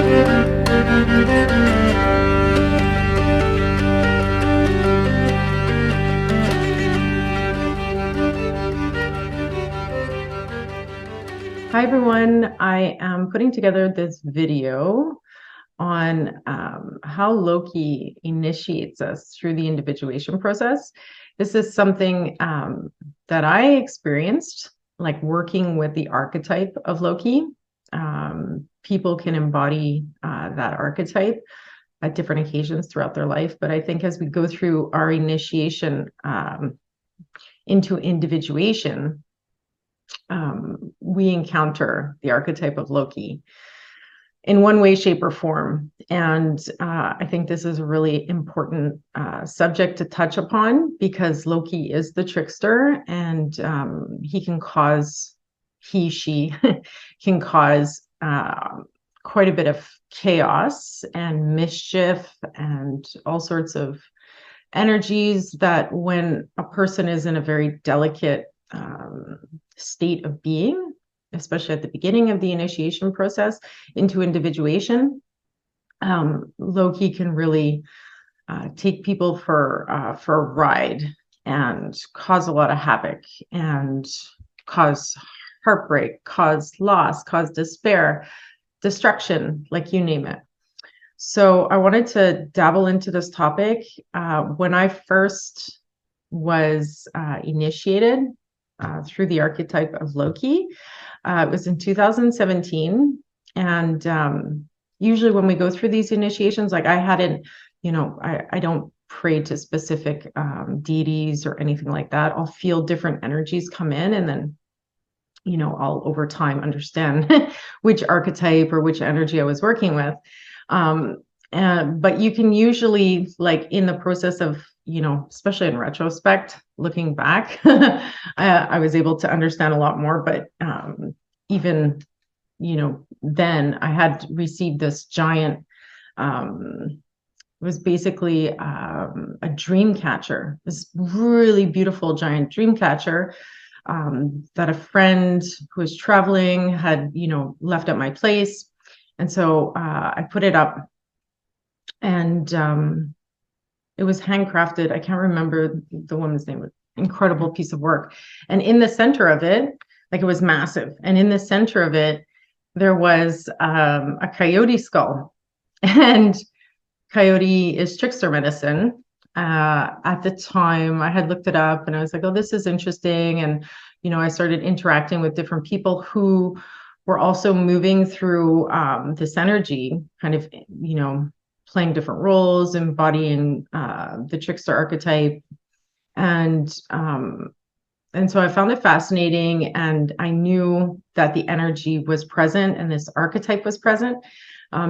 Hi everyone, I am putting together this video on how Loki initiates us through the individuation process. This is something that I experienced, like working with the archetype of Loki. People can embody that archetype at different occasions throughout their life, but I think as we go through our initiation into individuation, we encounter the archetype of Loki in one way, shape, or form. And I think this is a really important subject to touch upon, because Loki is the trickster, and she can cause quite a bit of chaos and mischief and all sorts of energies that, when a person is in a very delicate state of being, especially at the beginning of the initiation process into individuation, Loki can really take people for a ride and cause a lot of havoc and cause heartbreak, cause loss, cause despair, destruction, like you name it. So I wanted to dabble into this topic. When I first was initiated through the archetype of Loki, it was in 2017. And usually when we go through these initiations, like I hadn't, I don't pray to specific deities or anything like that. I'll feel different energies come in, and then, I'll over time understand which archetype or which energy I was working with. But you can usually, like in the process of, especially in retrospect, looking back, I was able to understand a lot more. But even, then I had received this giant, it was basically a dream catcher, this really beautiful giant dream catcher that a friend who was traveling had, left at my place. And so I put it up, and it was handcrafted. I can't remember the woman's name. Incredible piece of work. And in the center of it, like, it was massive. And in the center of it, there was a coyote skull. And coyote is trickster medicine. At the time, I had looked it up, and I was like, oh, this is interesting. And, I started interacting with different people who were also moving through this energy, kind of, playing different roles, embodying the trickster archetype. And so I found it fascinating, and I knew that the energy was present and this archetype was present,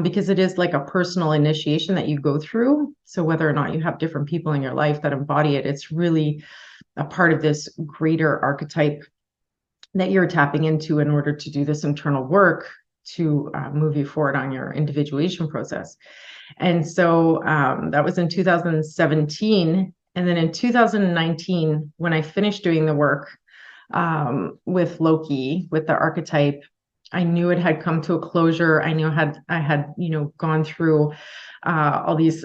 because it is like a personal initiation that you go through. So whether or not you have different people in your life that embody it, it's really a part of this greater archetype that you're tapping into in order to do this internal work to move you forward on your individuation process. And so that was in 2017. And then in 2019, when I finished doing the work with Loki, with the archetype, I knew it had come to a closure. I knew I had gone through all these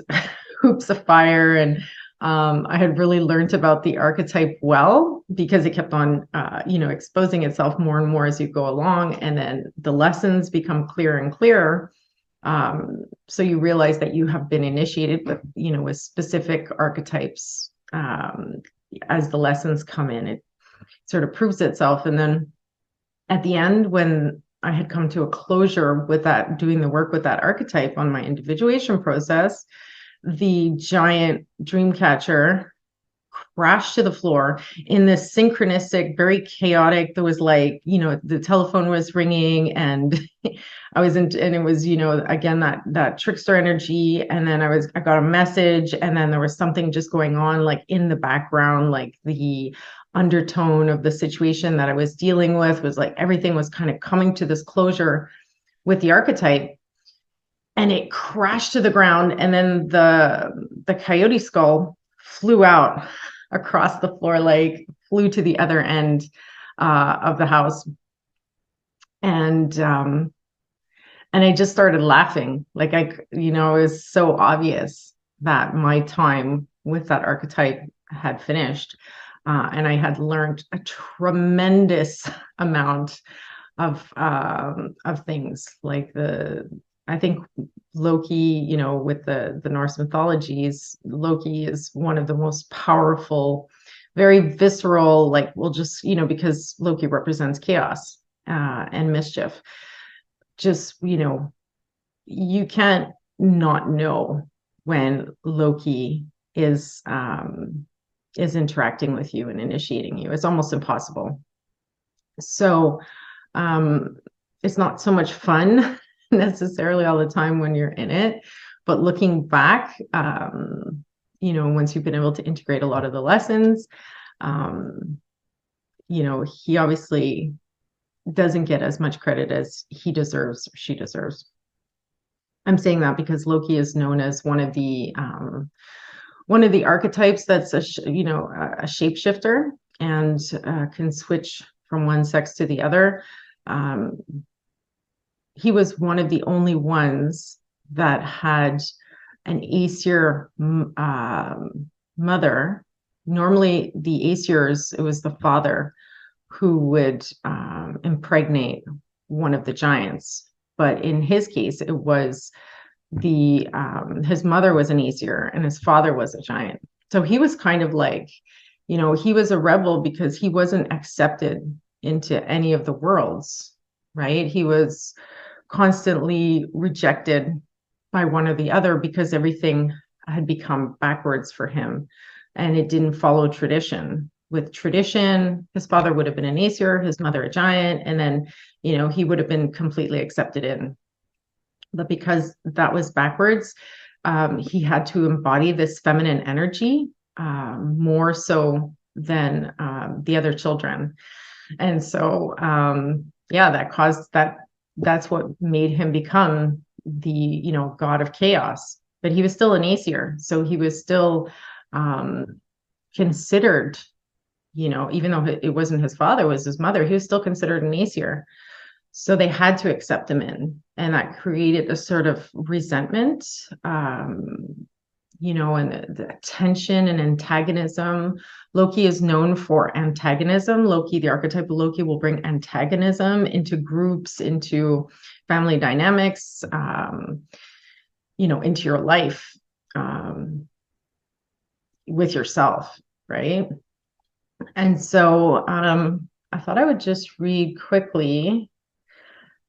hoops of fire, and I had really learned about the archetype well, because it kept on exposing itself more and more as you go along, and then the lessons become clearer and clearer. So you realize that you have been initiated with specific archetypes. As the lessons come in, it sort of proves itself. And then at the end, when I had come to a closure with that, doing the work with that archetype on my individuation process, the giant dream catcher crashed to the floor in this synchronistic, very chaotic. There was like, the telephone was ringing, and I was and it was, again, that trickster energy. And then I got a message, and then there was something just going on, like in the background, like the undertone of the situation that I was dealing with was like everything was kind of coming to this closure with the archetype. And it crashed to the ground, and then the coyote skull flew out across the floor, like flew to the other end of the house. And And I just started laughing. Like it was so obvious that my time with that archetype had finished. And I had learned a tremendous amount of things. I think Loki, with the Norse mythologies, Loki is one of the most powerful, very visceral, like we'll just, because Loki represents chaos and mischief. Just, you can't not know when Loki is interacting with you and initiating you. It's almost impossible. So it's not so much fun necessarily all the time when you're in it, but looking back, once you've been able to integrate a lot of the lessons, he obviously doesn't get as much credit as he deserves, or she deserves. I'm saying that because Loki is known as one of the archetypes that's a shapeshifter and can switch from one sex to the other. He was one of the only ones that had an Aesir mother. Normally, the Aesirs, it was the father who would impregnate one of the giants. But in his case, it was his mother was an Aesir and his father was a giant. So he was kind of like, he was a rebel because he wasn't accepted into any of the worlds, right? He was constantly rejected by one or the other because everything had become backwards for him and it didn't follow tradition. With tradition, his father would have been an Aesir, his mother a giant, and then, he would have been completely accepted in. But because that was backwards, he had to embody this feminine energy more so than the other children. And so, that caused that. That's what made him become the, god of chaos. But he was still an Aesir, so he was still considered, even though it wasn't his father, it was his mother, he was still considered an Aesir. So they had to accept him in, and that created a sort of resentment, and the tension and antagonism. Loki is known for antagonism. Loki, the archetype of Loki, will bring antagonism into groups, into family dynamics, into your life, with yourself, right? And so I thought I would just read quickly.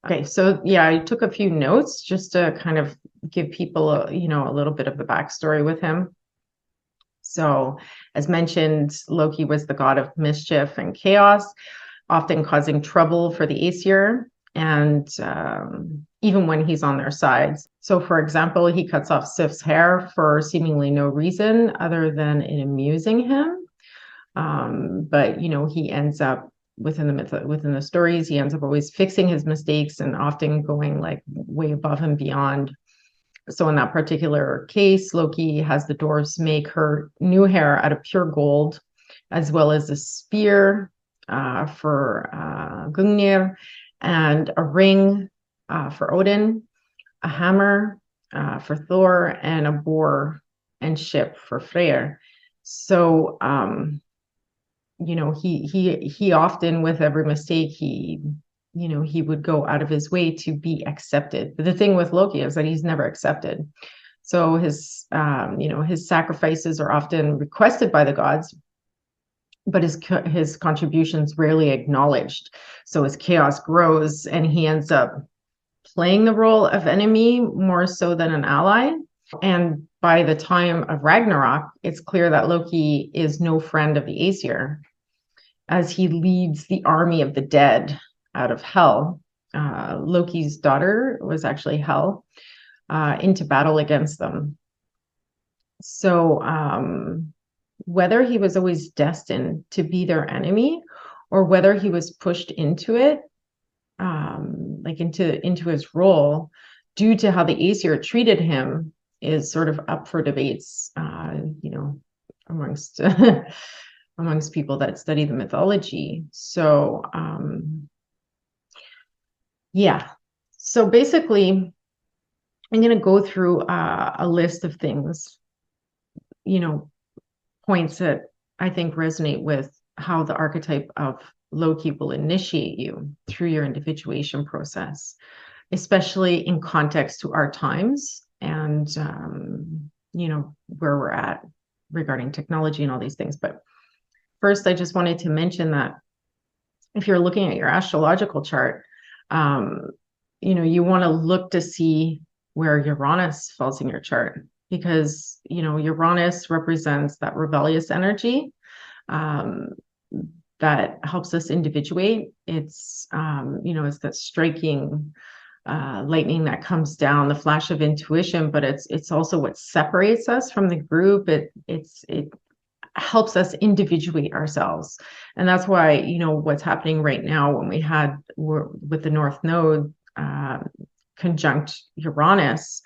Okay, so yeah, I took a few notes just to kind of give people a little bit of the backstory with him. So, as mentioned, Loki was the god of mischief and chaos, often causing trouble for the Aesir, and even when he's on their sides. So, for example, he cuts off Sif's hair for seemingly no reason other than it amusing him. But he ends up within the stories, he ends up always fixing his mistakes and often going like way above and beyond. So in that particular case, Loki has the dwarves make her new hair out of pure gold, as well as a spear for Gungnir, and a ring for Odin, a hammer for Thor, and a boar and ship for Freyr. So he often, with every mistake, he would go out of his way to be accepted. But the thing with Loki is that he's never accepted. So his sacrifices are often requested by the gods, but his contributions rarely acknowledged. So his chaos grows, and he ends up playing the role of enemy more so than an ally. And by the time of Ragnarok, it's clear that Loki is no friend of the Aesir, as he leads the army of the dead out of Hell. Loki's daughter was actually Hel, into battle against them. So whether he was always destined to be their enemy or whether he was pushed into it, into his role due to how the Aesir treated him, is sort of up for debates, amongst amongst people that study the mythology. So So basically, I'm going to go through a list of things, points that I think resonate with how the archetype of Loki will initiate you through your individuation process, especially in context to our times and, where we're at regarding technology and all these things. But first, I just wanted to mention that if you're looking at your astrological chart, you want to look to see where Uranus falls in your chart, because Uranus represents that rebellious energy that helps us individuate. It's it's that striking lightning that comes down, the flash of intuition, but it's also what separates us from the group. It helps us individuate ourselves. And that's why, what's happening right now when we're with the North Node conjunct Uranus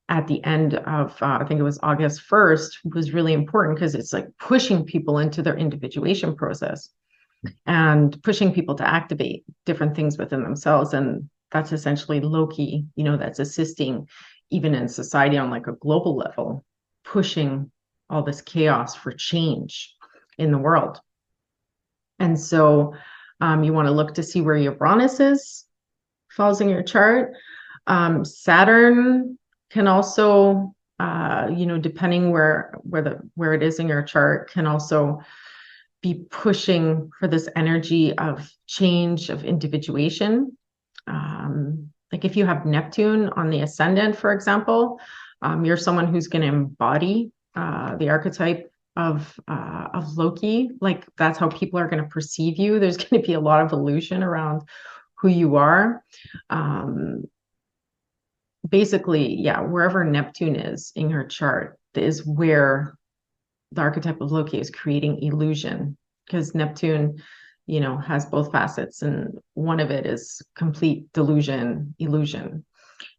at the end of, I think it was August 1st, was really important, because it's like pushing people into their individuation process and pushing people to activate different things within themselves. And that's essentially Loki, that's assisting even in society on like a global level, pushing all this chaos for change in the world. And so you want to look to see where Uranus falls in your chart. Saturn can also, depending where it is in your chart, can also be pushing for this energy of change, of individuation. Like if you have Neptune on the ascendant, for example, you're someone who's going to embody the archetype of Loki. Like that's how people are going to perceive you. There's going to be a lot of illusion around who you are. Basically, yeah, wherever Neptune is in your chart is where the archetype of Loki is creating illusion, because Neptune, has both facets, and one of it is complete delusion, illusion.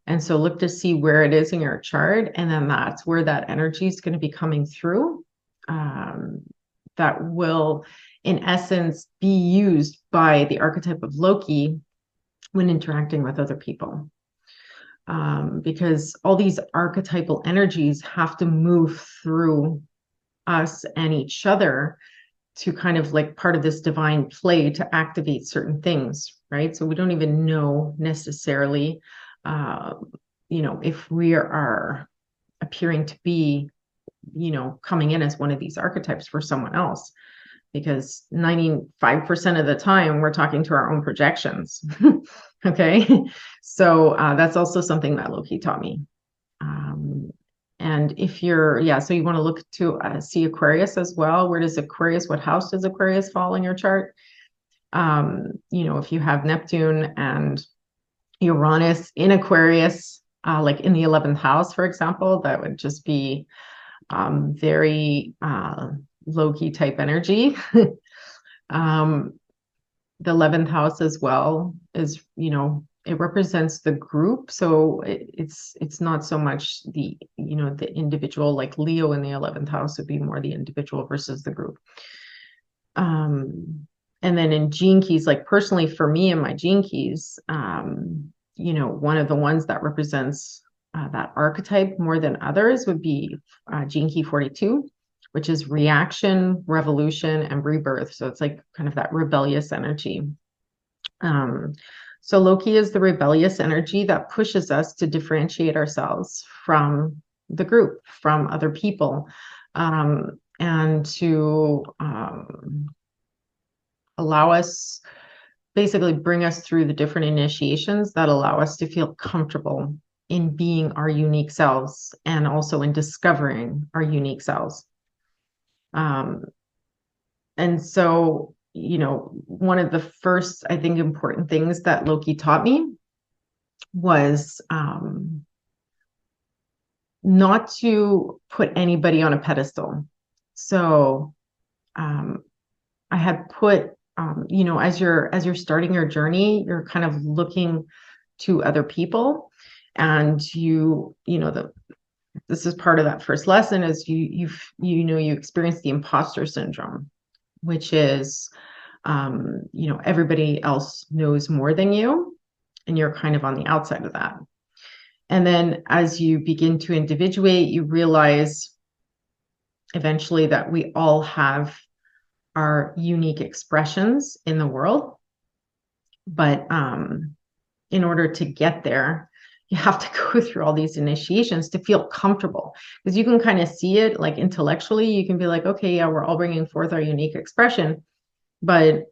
And so look to see where it is in your chart, and then that's where that energy is going to be coming through. That will, in essence, be used by the archetype of Loki when interacting with other people. Because all these archetypal energies have to move through us and each other to kind of like part of this divine play to activate certain things, right? So we don't even know necessarily, if we are appearing to be, coming in as one of these archetypes for someone else, because 95% of the time we're talking to our own projections. Okay. So that's also something that Loki taught me. And if so you want to look to see Aquarius as well. What house does Aquarius fall in your chart? If you have Neptune and Uranus in Aquarius, like in the 11th house, for example, that would just be very Loki type energy. The 11th house as well is, it represents the group. So it's not so much the individual. Like Leo in the 11th house would be more the individual versus the group. And then in gene keys, like personally for me in my gene keys, one of the ones that represents that archetype more than others would be gene key 42, which is reaction, revolution, and rebirth. So it's like kind of that rebellious energy. So Loki is the rebellious energy that pushes us to differentiate ourselves from the group, from other people, and to allow us, basically bring us through the different initiations that allow us to feel comfortable in being our unique selves and also in discovering our unique selves. And so, one of the first, I think, important things that Loki taught me was not to put anybody on a pedestal. So I had put, as you're starting your journey, you're kind of looking to other people, and this is part of that first lesson, is you experience the imposter syndrome, which is, everybody else knows more than you. and you're kind of on the outside of that. And then as you begin to individuate, you realize eventually that we all have our unique expressions in the world. But in order to get there, you have to go through all these initiations to feel comfortable, because you can kind of see it like intellectually. You can be like, okay, yeah, we're all bringing forth our unique expression, but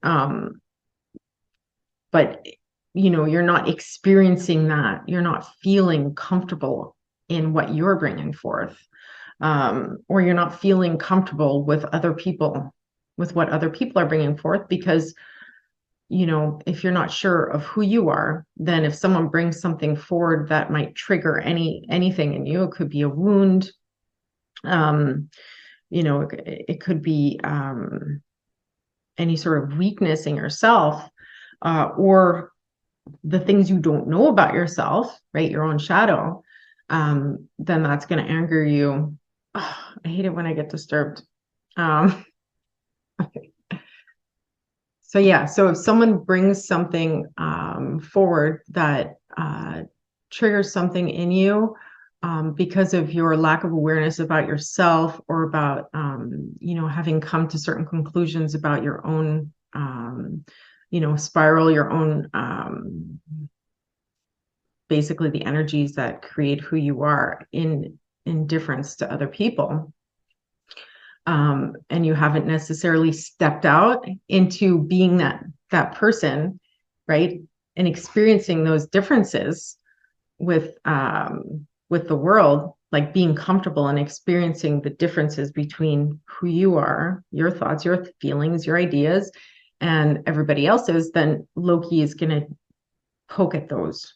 you're not experiencing that. You're not feeling comfortable in what you're bringing forth, or you're not feeling comfortable with other people, with what other people are bringing forth, because if you're not sure of who you are, then if someone brings something forward that might trigger anything in you, it could be a wound, it could be any sort of weakness in yourself, or the things you don't know about yourself, right? Your own shadow, then that's going to anger you. Oh, I hate it when I get disturbed. Okay. So yeah, so if someone brings something forward that triggers something in you, because of your lack of awareness about yourself, or about having come to certain conclusions about your own spiral, your own basically the energies that create who you are in difference to other people. And you haven't necessarily stepped out into being that person, right? And experiencing those differences with the world, like being comfortable and experiencing the differences between who you are, your thoughts, your feelings, your ideas, and everybody else's, then Loki is going to poke at those.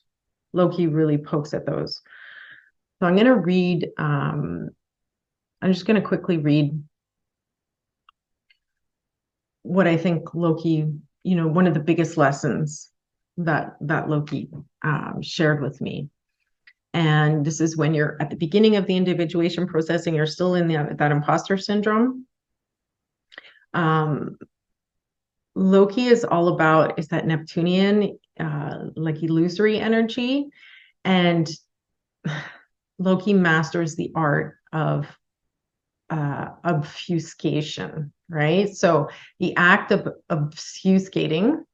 Loki really pokes at those. So I'm going to read, I'm just going to quickly read what I think Loki, one of the biggest lessons that Loki shared with me. And this is when you're at the beginning of the individuation process and you're still in that imposter syndrome. Loki is all about, is that Neptunian, like illusory energy. And Loki masters the art of obfuscation, right? So the act of obfuscating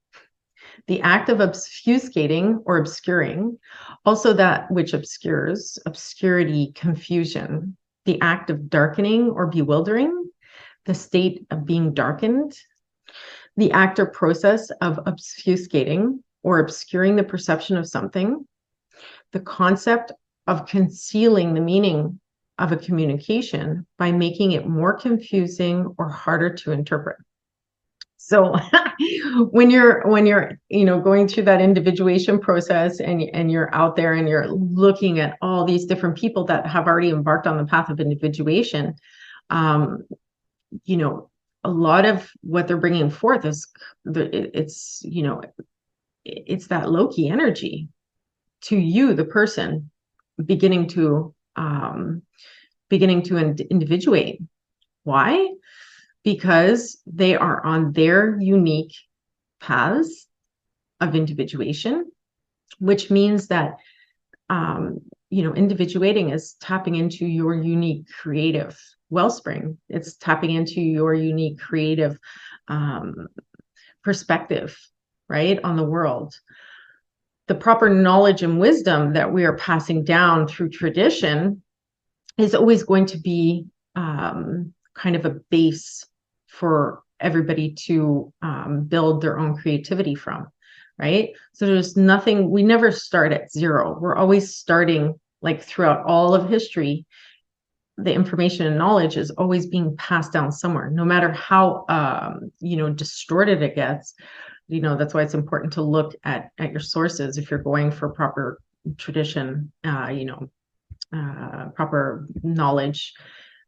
or obscuring, also that which obscures, obscurity, confusion, the act of darkening or bewildering, the state of being darkened, the act or process of obfuscating or obscuring the perception of something, the concept of concealing the meaning of a communication by making it more confusing or harder to interpret. So when you're going through that individuation process, and you're out there and you're looking at all these different people that have already embarked on the path of individuation, a lot of what they're bringing forth is it's that Loki energy to you, the person beginning to individuate. Why? Because they are on their unique paths of individuation, which means that individuating is tapping into your unique creative wellspring. It's tapping into your unique creative perspective, right, on the world. The proper knowledge and wisdom that we are passing down through tradition is always going to be kind of a base for everybody to build their own creativity from, right? So there's nothing, we never start at zero. We're always starting, like throughout all of history, the information and knowledge is always being passed down somewhere, no matter how distorted it gets. That's why it's important to look at your sources if you're going for proper tradition, proper knowledge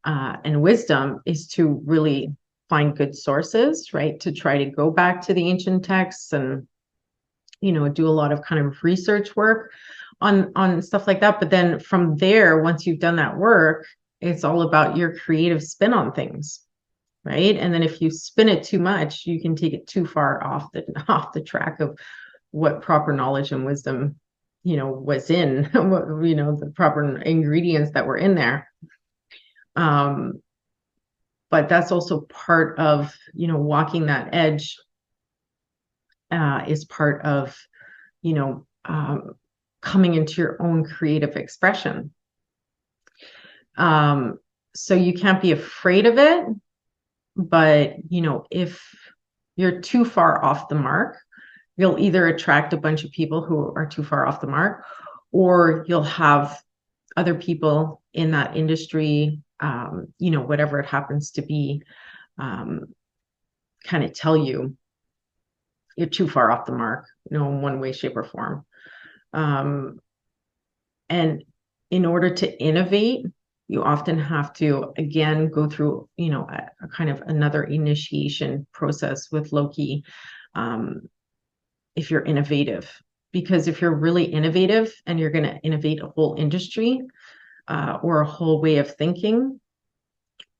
and wisdom, is to really find good sources, right? To try to go back to the ancient texts and, do a lot of kind of research work on stuff like that. But then from there, once you've done that work, it's all about your creative spin on things, right? And then if you spin it too much, you can take it too far off the track of what proper knowledge and wisdom, was in, the proper ingredients that were in there. But that's also part of, walking that edge, is part of, coming into your own creative expression. So you can't be afraid of it, but, if you're too far off the mark, you'll either attract a bunch of people who are too far off the mark, or you'll have other people in that industry, whatever it happens to be, kind of tell you you're too far off the mark, in one way, shape, or form. And in order to innovate, you often have to, again, go through, a kind of another initiation process with Loki, if you're innovative. Because if you're really innovative and you're going to innovate a whole industry, or a whole way of thinking,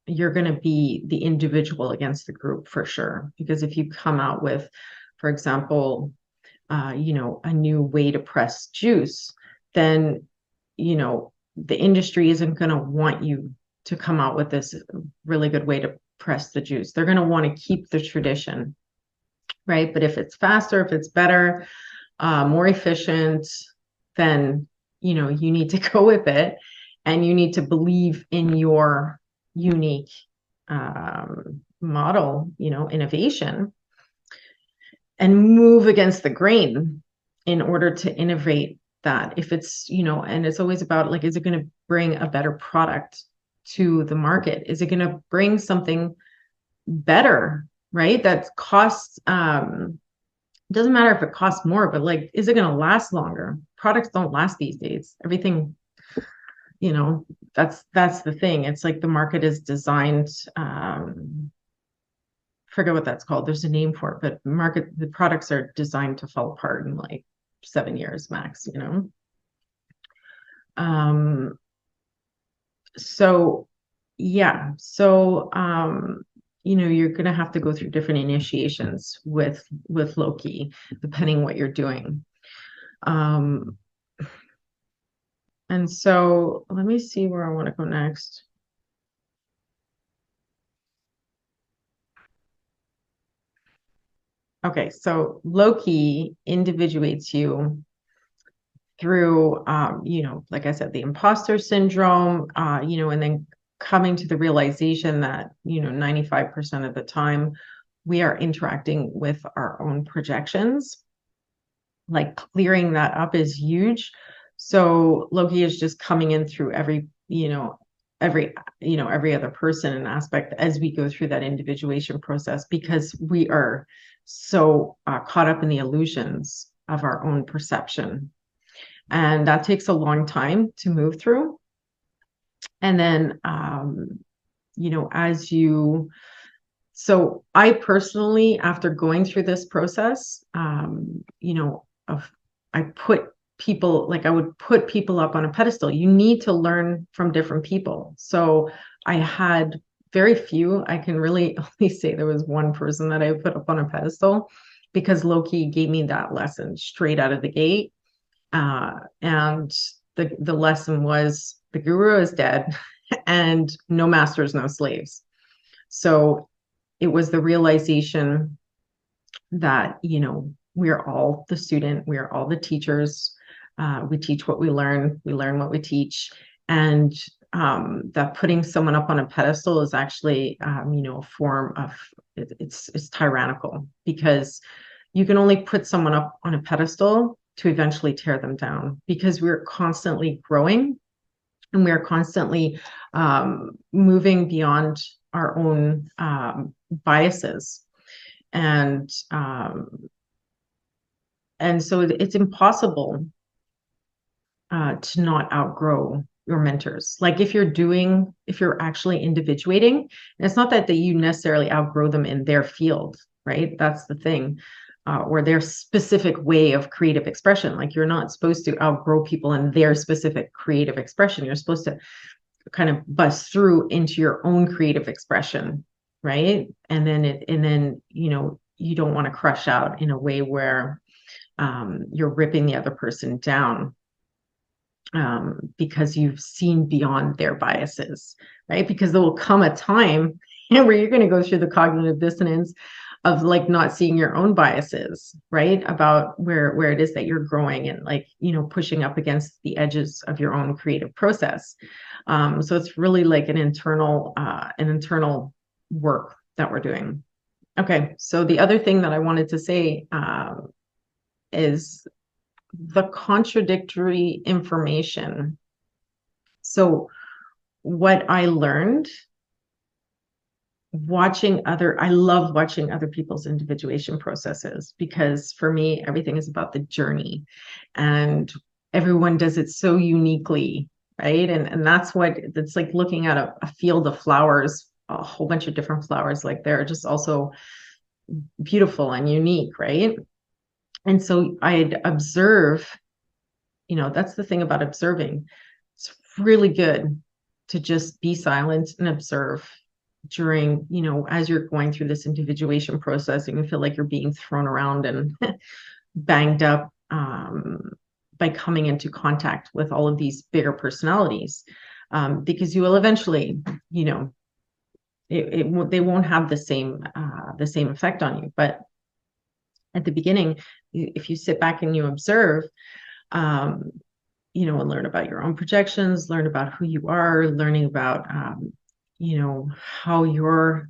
you're going to be the individual against the group for sure. Because if you come out with, for example, a new way to press juice, then, the industry isn't going to want you to come out with this really good way to press the juice. They're going to want to keep the tradition, right? But if it's faster, if it's better, more efficient, then, you need to go with it, and you need to believe in your unique model, innovation, and move against the grain in order to innovate that. If it's, and it's always about, like, is it going to bring a better product to the market? Is it going to bring something better, right? That costs, doesn't matter if it costs more, but, like, is it going to last longer? Products don't last these days. Everything, that's the thing. It's like the market is designed, forget what that's called. There's a name for it, but the products are designed to fall apart in like 7 years max, So yeah. So, you're going to have to go through different initiations with Loki, depending what you're doing. And so let me see where I want to go next. Okay, so Loki individuates you through, like I said, the imposter syndrome, and then coming to the realization that, 95% of the time we are interacting with our own projections. Like, clearing that up is huge. So Loki is just coming in through every other person and aspect as we go through that individuation process, because we are so caught up in the illusions of our own perception. And that takes a long time to move through. And then, so I personally, after going through this process, I would put people up on a pedestal. You need to learn from different people. So I had very few. I can really only say there was one person that I put up on a pedestal, because Loki gave me that lesson straight out of the gate. And the lesson was, the guru is dead and no masters, no slaves. So it was the realization that, we are all the student, we are all the teachers. We teach what we learn what we teach. And that putting someone up on a pedestal is actually, a form of, it's tyrannical, because you can only put someone up on a pedestal to eventually tear them down, because we're constantly growing and we're constantly moving beyond our own biases. And so it's impossible to not outgrow your mentors. Like, if you're actually individuating, and it's not that you necessarily outgrow them in their field, right? That's the thing. Or their specific way of creative expression. Like, you're not supposed to outgrow people in their specific creative expression. You're supposed to kind of bust through into your own creative expression, right? And then you don't want to crush out in a way where you're ripping the other person down, because you've seen beyond their biases, right? Because there will come a time where you're going to go through the cognitive dissonance of like not seeing your own biases, right? About where it is that you're growing and like, pushing up against the edges of your own creative process. So it's really like an internal work that we're doing. Okay, so the other thing that I wanted to say is the contradictory information. So what I learned I love watching other people's individuation processes, because for me, everything is about the journey and everyone does it so uniquely, right? And that's what it's like looking at a field of flowers, a whole bunch of different flowers, like they're just also beautiful and unique, right? And so I'd observe, that's the thing about observing. It's really good to just be silent and observe during, as you're going through this individuation process, and you feel like you're being thrown around and banged up by coming into contact with all of these bigger personalities, because you will eventually, they won't have the same effect on you. But at the beginning, if you sit back and you observe, and learn about your own projections, learn about who you are, learning about, how your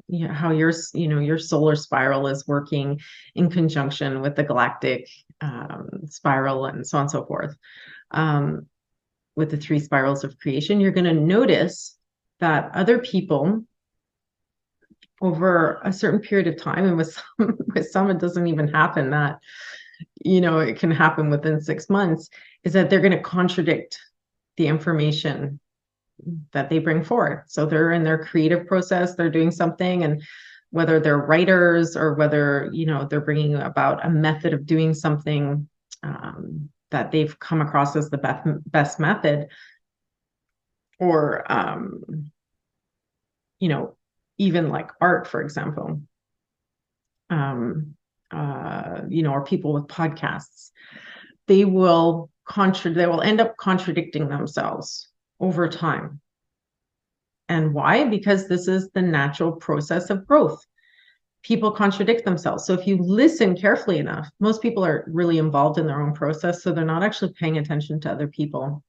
your solar spiral is working in conjunction with the galactic spiral, and so on and so forth. With the 3 spirals of creation, you're going to notice that other people over a certain period of time, and with some it doesn't even happen that, it can happen within 6 months, is that they're going to contradict the information that they bring forward. So they're in their creative process, they're doing something, and whether they're writers or whether, they're bringing about a method of doing something that they've come across as the best method, or, even like art, for example, or people with podcasts, they will end up contradicting themselves over time. And why? Because this is the natural process of growth. People contradict themselves. So if you listen carefully enough, most people are really involved in their own process, so they're not actually paying attention to other people.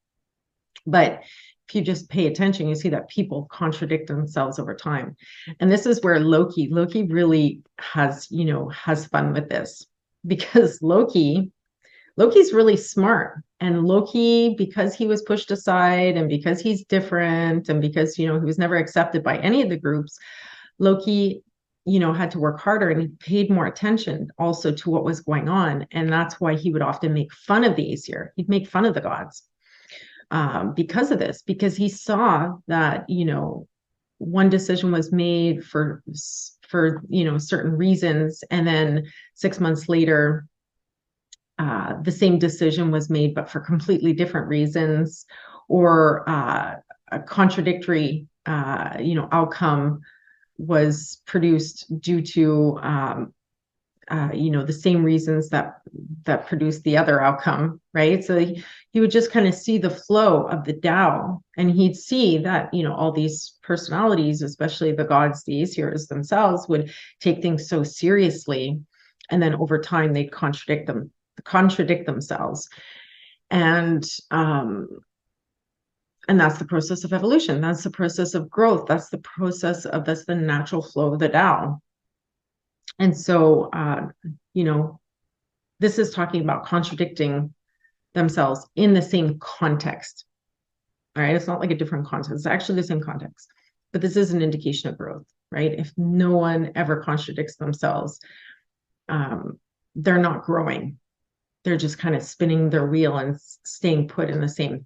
But if you just pay attention, you see that people contradict themselves over time. And this is where Loki really has fun with this, because Loki's really smart. And Loki, because he was pushed aside and because he's different and because, he was never accepted by any of the groups, Loki, had to work harder, and he paid more attention also to what was going on. And that's why he would often make fun of the Aesir. He'd make fun of the gods because of this, because he saw that, one decision was made for certain reasons, and then 6 months later, the same decision was made, but for completely different reasons, or a contradictory, outcome was produced due to, the same reasons that produced the other outcome, right? So he would just kind of see the flow of the Tao, and he'd see that, all these personalities, especially the gods, the Aesirs themselves, would take things so seriously, and then over time they'd contradict themselves, and that's the process of evolution. That's the process of growth. That's the natural flow of the Tao. And so this is talking about contradicting themselves in the same context. All right, it's not like a different context, it's actually the same context, but this is an indication of growth, right? If no one ever contradicts themselves, they're not growing. They're just kind of spinning their wheel and staying put in the same,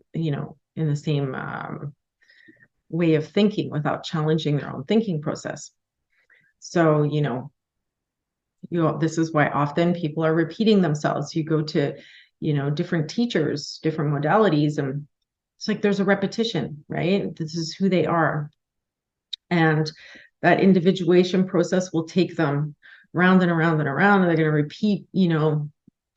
way of thinking without challenging their own thinking process. So, this is why often people are repeating themselves. You go to, different teachers, different modalities, and it's like there's a repetition, right? This is who they are. And that individuation process will take them round and around and around, and they're going to repeat,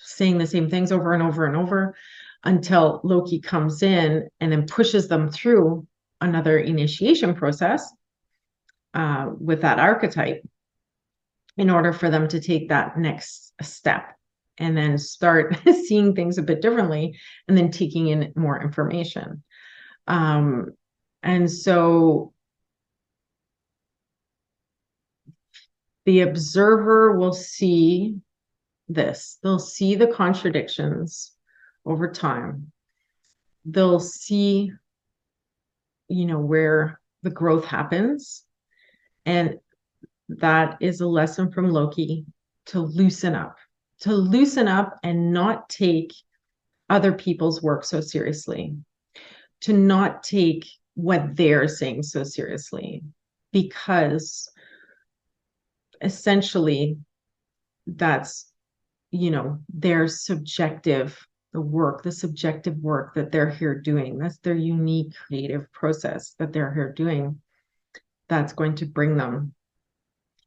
saying the same things over and over and over until Loki comes in and then pushes them through another initiation process with that archetype in order for them to take that next step and then start seeing things a bit differently and then taking in more information. And so the observer will see this. They'll see the contradictions over time. They'll see, where the growth happens. And that is a lesson from Loki to loosen up and not take other people's work so seriously, to not take what they're saying so seriously, because essentially that's, their subjective, the subjective work that they're here doing. That's their unique creative process that they're here doing. That's going to bring them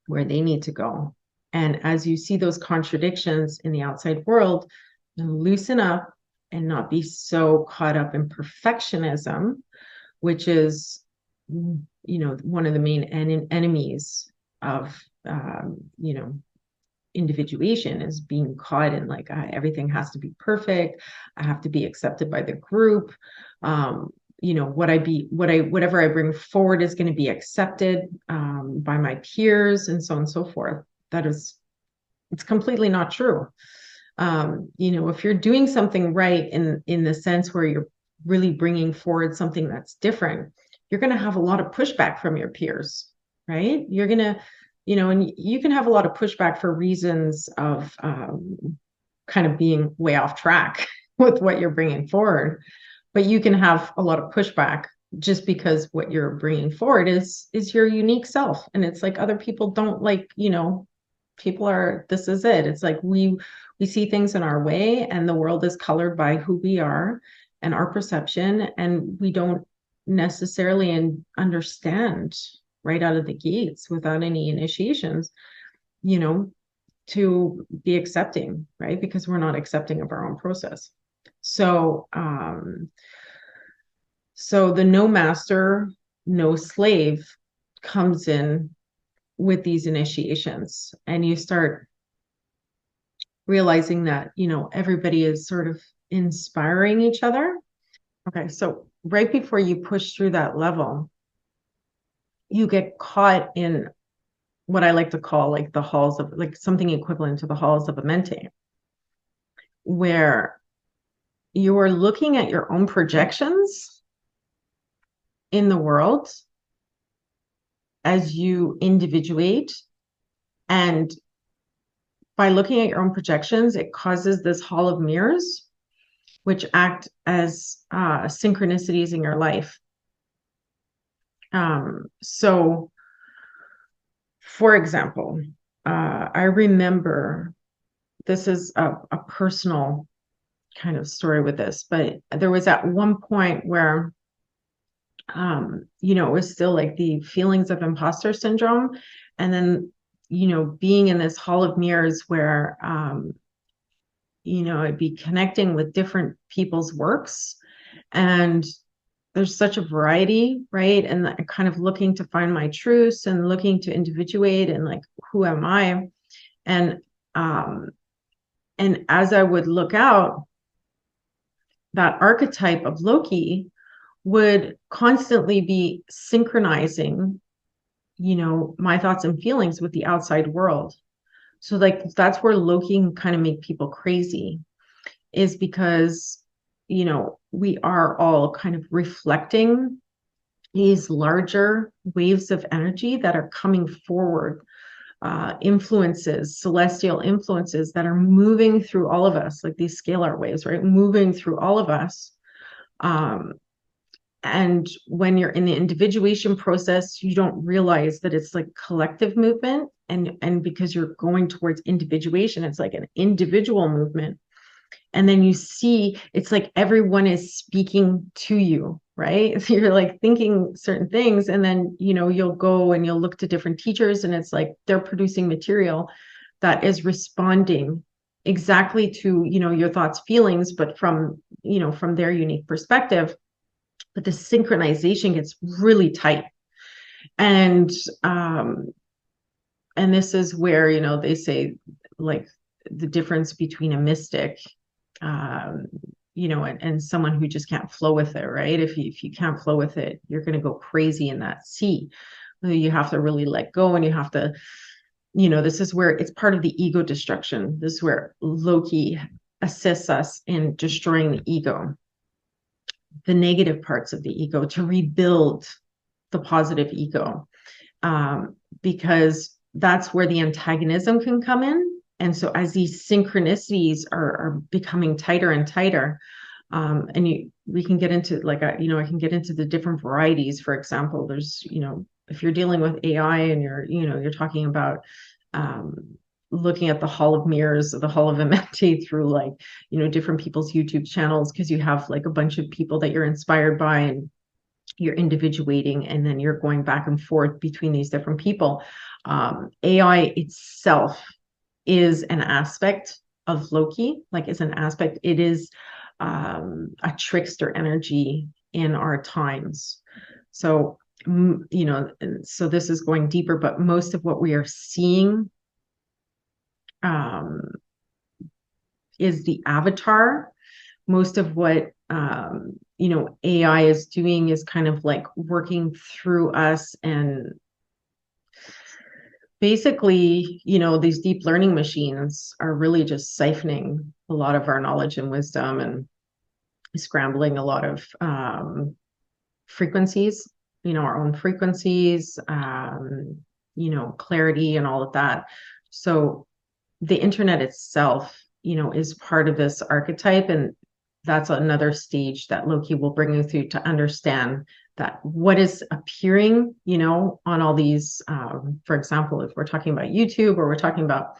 where they need to go. And as you see those contradictions in the outside world, loosen up and not be so caught up in perfectionism, which is, one of the main enemies of, individuation, is being caught in like, everything has to be perfect. I have to be accepted by the group. Whatever I bring forward is going to be accepted by my peers, and so on and so forth. It's completely not true. If you're doing something right in the sense where you're really bringing forward something that's different, you're going to have a lot of pushback from your peers, right? You're going to, and you can have a lot of pushback for reasons of kind of being way off track with what you're bringing forward. But you can have a lot of pushback just because what you're bringing forward is your unique self. And it's like other people don't like, this is it. It's like we see things in our way, and the world is colored by who we are and our perception. And we don't necessarily understand right out of the gates without any initiations, to be accepting, right? Because we're not accepting of our own process. So the no master, no slave comes in with these initiations, and you start realizing that, everybody is sort of inspiring each other. Okay, so right before you push through that level, you get caught in what I like to call like the halls of, like something equivalent to the halls of a mente, where you are looking at your own projections in the world as you individuate. And by looking at your own projections, it causes this hall of mirrors, which act as synchronicities in your life. So, for example, I remember, this is a personal kind of story with this, but there was at one point where, it was still like the feelings of imposter syndrome. And then, being in this hall of mirrors where, I'd be connecting with different people's works, and there's such a variety, right? And kind of looking to find my truths and looking to individuate and like, who am I? And as I would look out, that archetype of Loki would constantly be synchronizing, my thoughts and feelings with the outside world. So like, that's where Loki can kind of make people crazy, is because, we are all kind of reflecting these larger waves of energy that are coming forward, influences, celestial influences that are moving through all of us, like these scalar waves, right? Moving through all of us. And when you're in the individuation process, you don't realize that it's like collective movement. And because you're going towards individuation, it's like an individual movement. And then you see, it's like everyone is speaking to you, right? So you're like thinking certain things, and then, you'll go and you'll look to different teachers, and it's like they're producing material that is responding exactly to, your thoughts, feelings, but from, from their unique perspective. But the synchronization gets really tight. And this is where, they say, like, the difference between a mystic, and someone who just can't flow with it, right? If you can't flow with it, you're going to go crazy in that sea. You have to really let go, and you have to, this is where it's part of the ego destruction. This is where Loki assists us in destroying the ego, the negative parts of the ego, to rebuild the positive ego, because that's where the antagonism can come in. And so as these synchronicities are becoming tighter and tighter, we can get into, like, I can get into the different varieties. For example, there's, if you're dealing with AI and you're talking about looking at the Hall of Mirrors, the Hall of Amenti, through, like, different people's YouTube channels, because you have, like, a bunch of people that you're inspired by, and you're individuating, and then you're going back and forth between these different people. AI itself is an aspect of Loki, like, is an aspect. It is a trickster energy in our times. So, so this is going deeper, but most of what we are seeing is the avatar. Most of what AI is doing is kind of like working through us, and basically, these deep learning machines are really just siphoning a lot of our knowledge and wisdom, and scrambling a lot of frequencies, our own frequencies, clarity, and all of that. So the internet itself, is part of this archetype, and that's another stage that Loki will bring you through, to understand that what is appearing, on all these, for example, if we're talking about YouTube, or we're talking about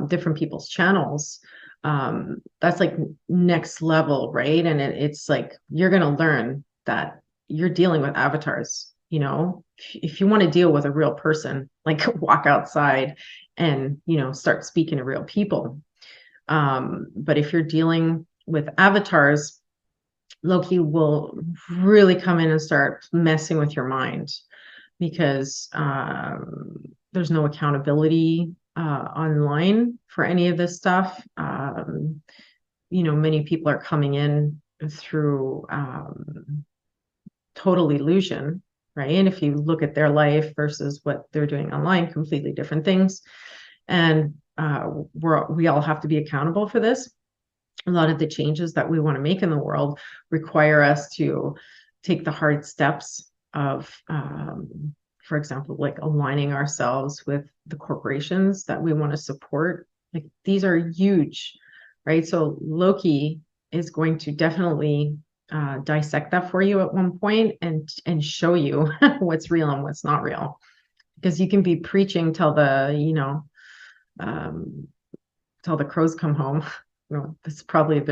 different people's channels, that's like next level, right? And it's like, you're going to learn that you're dealing with avatars. If you want to deal with a real person, like, walk outside and, start speaking to real people. But if you're dealing with avatars, Loki will really come in and start messing with your mind, because there's no accountability online for any of this stuff. Many people are coming in through total illusion, right? And if you look at their life versus what they're doing online, completely different things. And we all have to be accountable for this. A lot of the changes that we want to make in the world require us to take the hard steps of, for example, like, aligning ourselves with the corporations that we want to support. Like, these are huge, right? So Loki is going to definitely dissect that for you at one point, and show you what's real and what's not real. Because you can be preaching till the crows come home. It's probably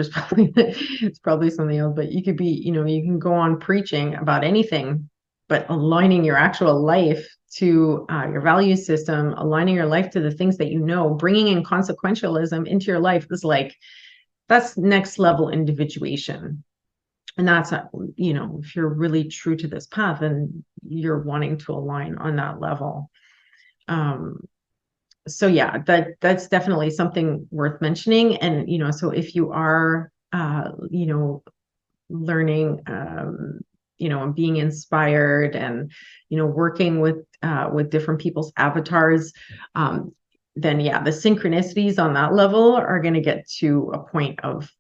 something else, but you could be, you can go on preaching about anything, but aligning your actual life to your value system, aligning your life to the things that bringing in consequentialism into your life is like, that's next level individuation. And that's, if you're really true to this path, and you're wanting to align on that level. So yeah, that's definitely something worth mentioning. And, so if you are, learning, and being inspired, and, working with different people's avatars, then yeah, the synchronicities on that level are going to get to a point of,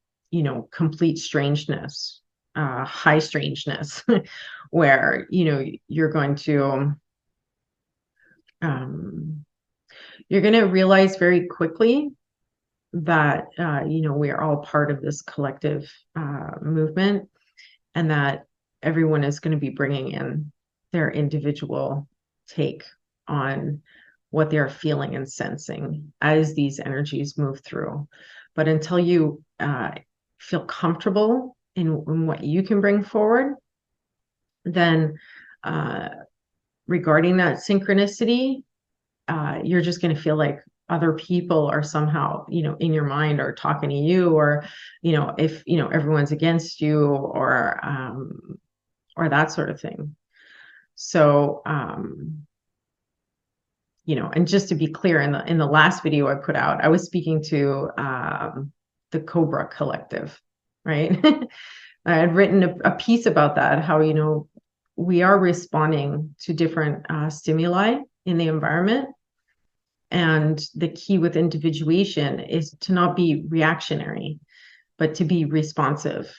complete strangeness, high strangeness, where, you're going to, you're going to realize very quickly that, we are all part of this collective movement, and that everyone is going to be bringing in their individual take on what they're feeling and sensing as these energies move through. But until you feel comfortable in what you can bring forward, then regarding that synchronicity, you're just going to feel like other people are somehow, in your mind or talking to you, or, if, everyone's against you, or that sort of thing. So, and just to be clear, in the last video I put out, I was speaking to the Cobra Collective, right? I had written a piece about that, how, we are responding to different stimuli in the environment. And the key with individuation is to not be reactionary, but to be responsive.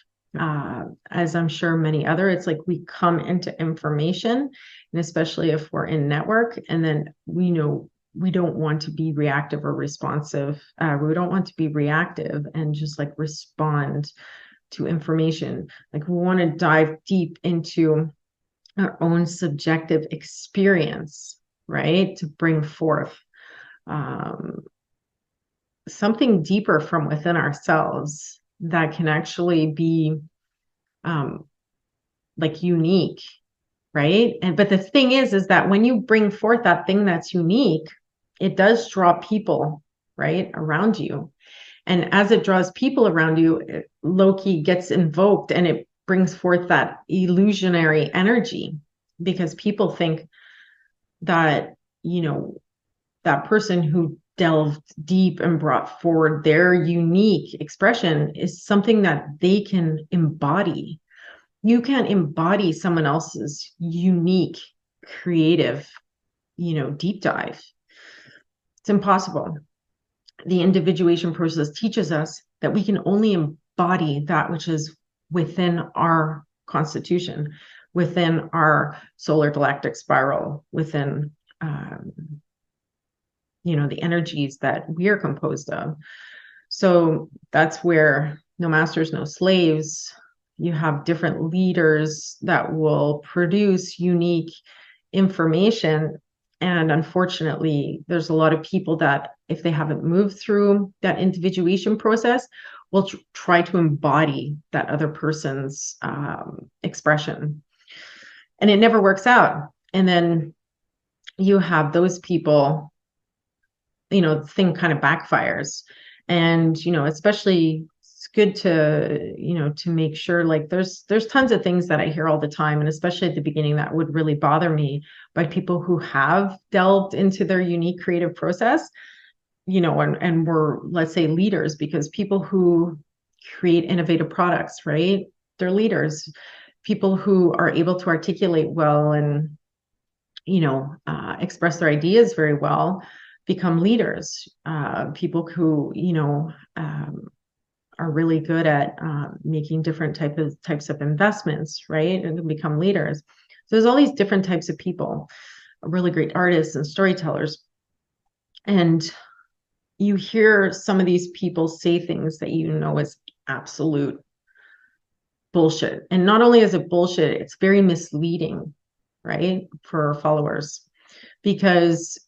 As I'm sure many other, it's like we come into information, and especially if we're in network, and then we know we don't want to be reactive or responsive. We don't want to be reactive and just like respond to information. Like we want to dive deep into our own subjective experience, right? To bring forth something deeper from within ourselves that can actually be like unique, right? But the thing is that when you bring forth that thing that's unique, it does draw people, right, around you. And as it draws people around you, Loki gets invoked, and it brings forth that illusionary energy, because people think that, that person who delved deep and brought forward their unique expression is something that they can embody. You can't embody someone else's unique, creative, deep dive. It's impossible. The individuation process teaches us that we can only embody that which is within our constitution, within our solar galactic spiral, within the energies that we are composed of. So that's where no masters, no slaves. You have different leaders that will produce unique information. And unfortunately, there's a lot of people that, if they haven't moved through that individuation process, will try to embody that other person's expression. And it never works out. And then you have those people, the thing kind of backfires. And, especially it's good to, to make sure, like there's tons of things that I hear all the time, and especially at the beginning, that would really bother me, by people who have delved into their unique creative process, and were, let's say, leaders, because people who create innovative products, right? They're leaders. People who are able to articulate well and, express their ideas very well become leaders. People who, are really good at making different types of investments, right? And become leaders. So there's all these different types of people, really great artists and storytellers. And you hear some of these people say things that is absolute bullshit. And not only is it bullshit, it's very misleading, right, for followers. Because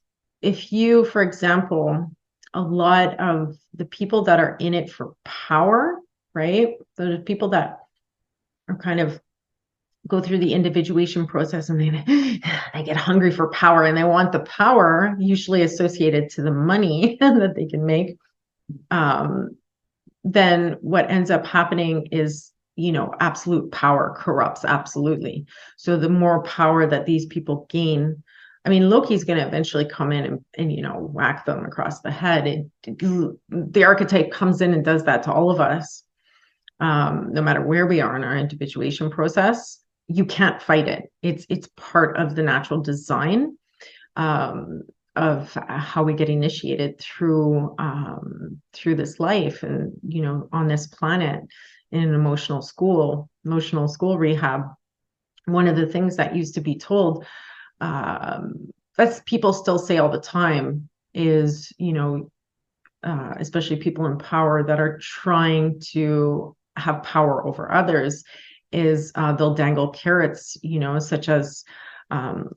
if you, for example, a lot of the people that are in it for power, right? The people that are kind of go through the individuation process, and they get hungry for power, and they want the power usually associated to the money that they can make. Then what ends up happening is, absolute power corrupts absolutely. So the more power that these people gain, I mean, Loki's going to eventually come in and whack them across the head. The archetype comes in and does that to all of us, no matter where we are in our individuation process. You can't fight it. It's part of the natural design of how we get initiated through this life, and on this planet, in an emotional school rehab. One of the things that used to be told, that's people still say all the time, is especially people in power that are trying to have power over others, is they'll dangle carrots, such as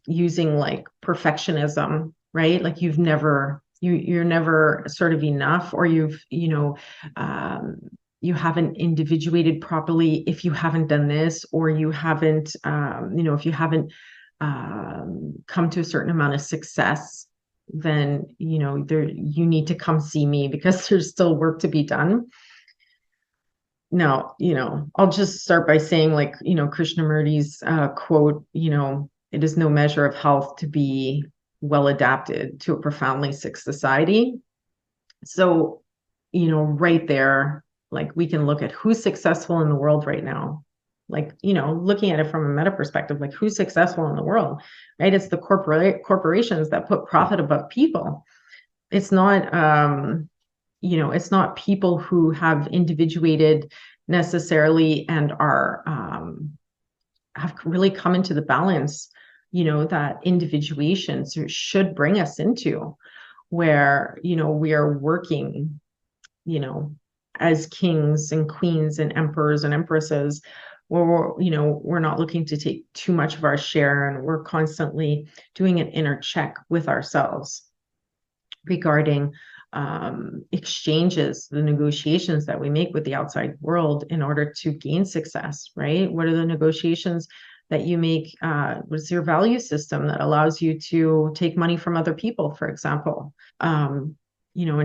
using like perfectionism, right? Like you're never sort of enough, or you haven't individuated properly if you haven't done this, or you haven't, if you haven't come to a certain amount of success, then, you need to come see me because there's still work to be done. Now, I'll just start by saying, like, Krishnamurti's quote, it is no measure of health to be well adapted to a profoundly sick society. So, right there, like, we can look at who's successful in the world right now. Like, looking at it from a meta perspective, like, who's successful in the world, right? It's the corporations that put profit above people. It's not, it's not people who have individuated necessarily and are, have really come into the balance, that individuation should bring us into, where, we are working, as kings and queens and emperors and empresses, where we're not looking to take too much of our share, and we're constantly doing an inner check with ourselves regarding exchanges, the negotiations that we make with the outside world in order to gain success, right? What are the negotiations that you make? What's your value system that allows you to take money from other people, for example? And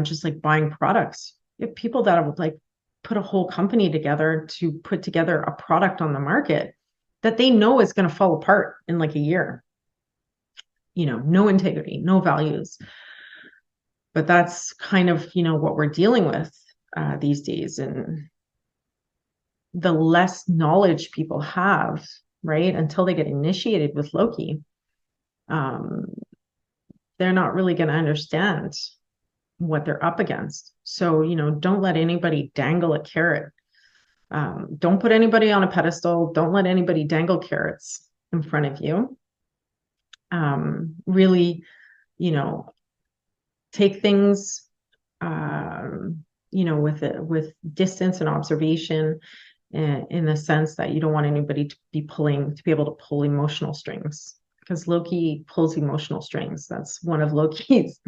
just like buying products. You have people that would like put a whole company together to put together a product on the market that they know is going to fall apart in like a year. No integrity, no values. But that's kind of, what we're dealing with these days. And the less knowledge people have, right, until they get initiated with Loki, they're not really going to understand what they're up against. So, don't let anybody dangle a carrot. Don't put anybody on a pedestal. Don't let anybody dangle carrots in front of you. Really, take things, with distance and observation, in the sense that you don't want anybody to be able to pull emotional strings, because Loki pulls emotional strings. That's one of Loki's,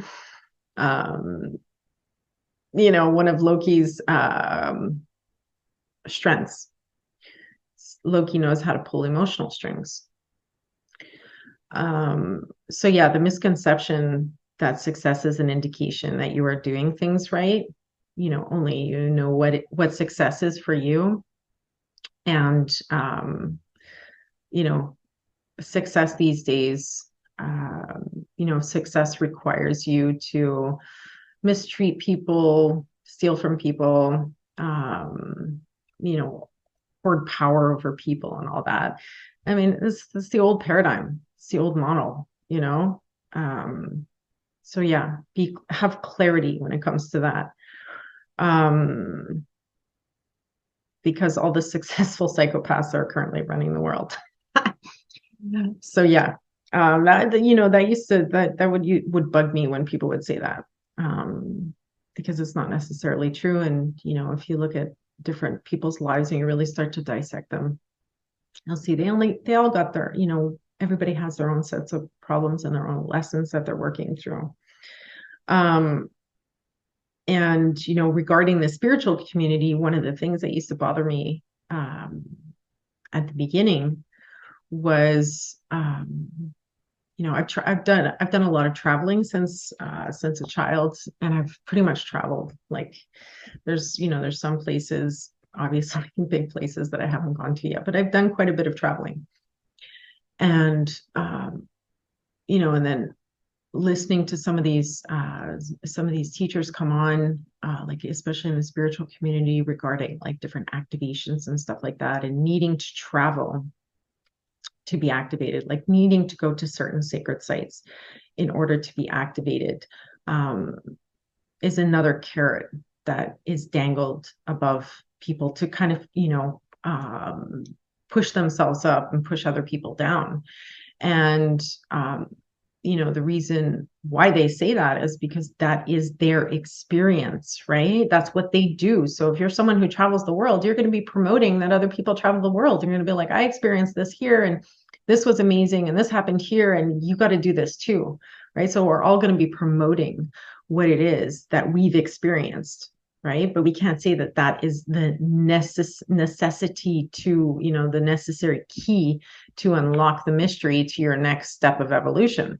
strengths. Loki knows how to pull emotional strings. So yeah, the misconception that success is an indication that you are doing things right. Only what success is for you. And success these days, success requires you to mistreat people, steal from people, hoard power over people and all that. I mean, it's the old paradigm. It's the old model, so yeah, have clarity when it comes to that. Because all the successful psychopaths are currently running the world. So yeah, that would bug me when people would say that, because it's not necessarily true. And if you look at different people's lives and you really start to dissect them, you'll see they all got their, everybody has their own sets of problems and their own lessons that they're working through. And, regarding the spiritual community, one of the things that used to bother me at the beginning was, I've done a lot of traveling since a child, and I've pretty much traveled. Like, there's some places, obviously big places, that I haven't gone to yet, but I've done quite a bit of traveling. And, and then listening to some of these teachers come on, like especially in the spiritual community, regarding like different activations and stuff like that, and needing to travel to be activated, like needing to go to certain sacred sites in order to be activated, is another carrot that is dangled above people to kind of, push themselves up and push other people down. And, the reason why they say that is because that is their experience, right? That's what they do. So if you're someone who travels the world, you're going to be promoting that other people travel the world. You're going to be like, I experienced this here, and this was amazing, and this happened here, and you got to do this too, right? So we're all going to be promoting what it is that we've experienced, right? But we can't say that that is the necessity to, the necessary key to unlock the mystery to your next step of evolution,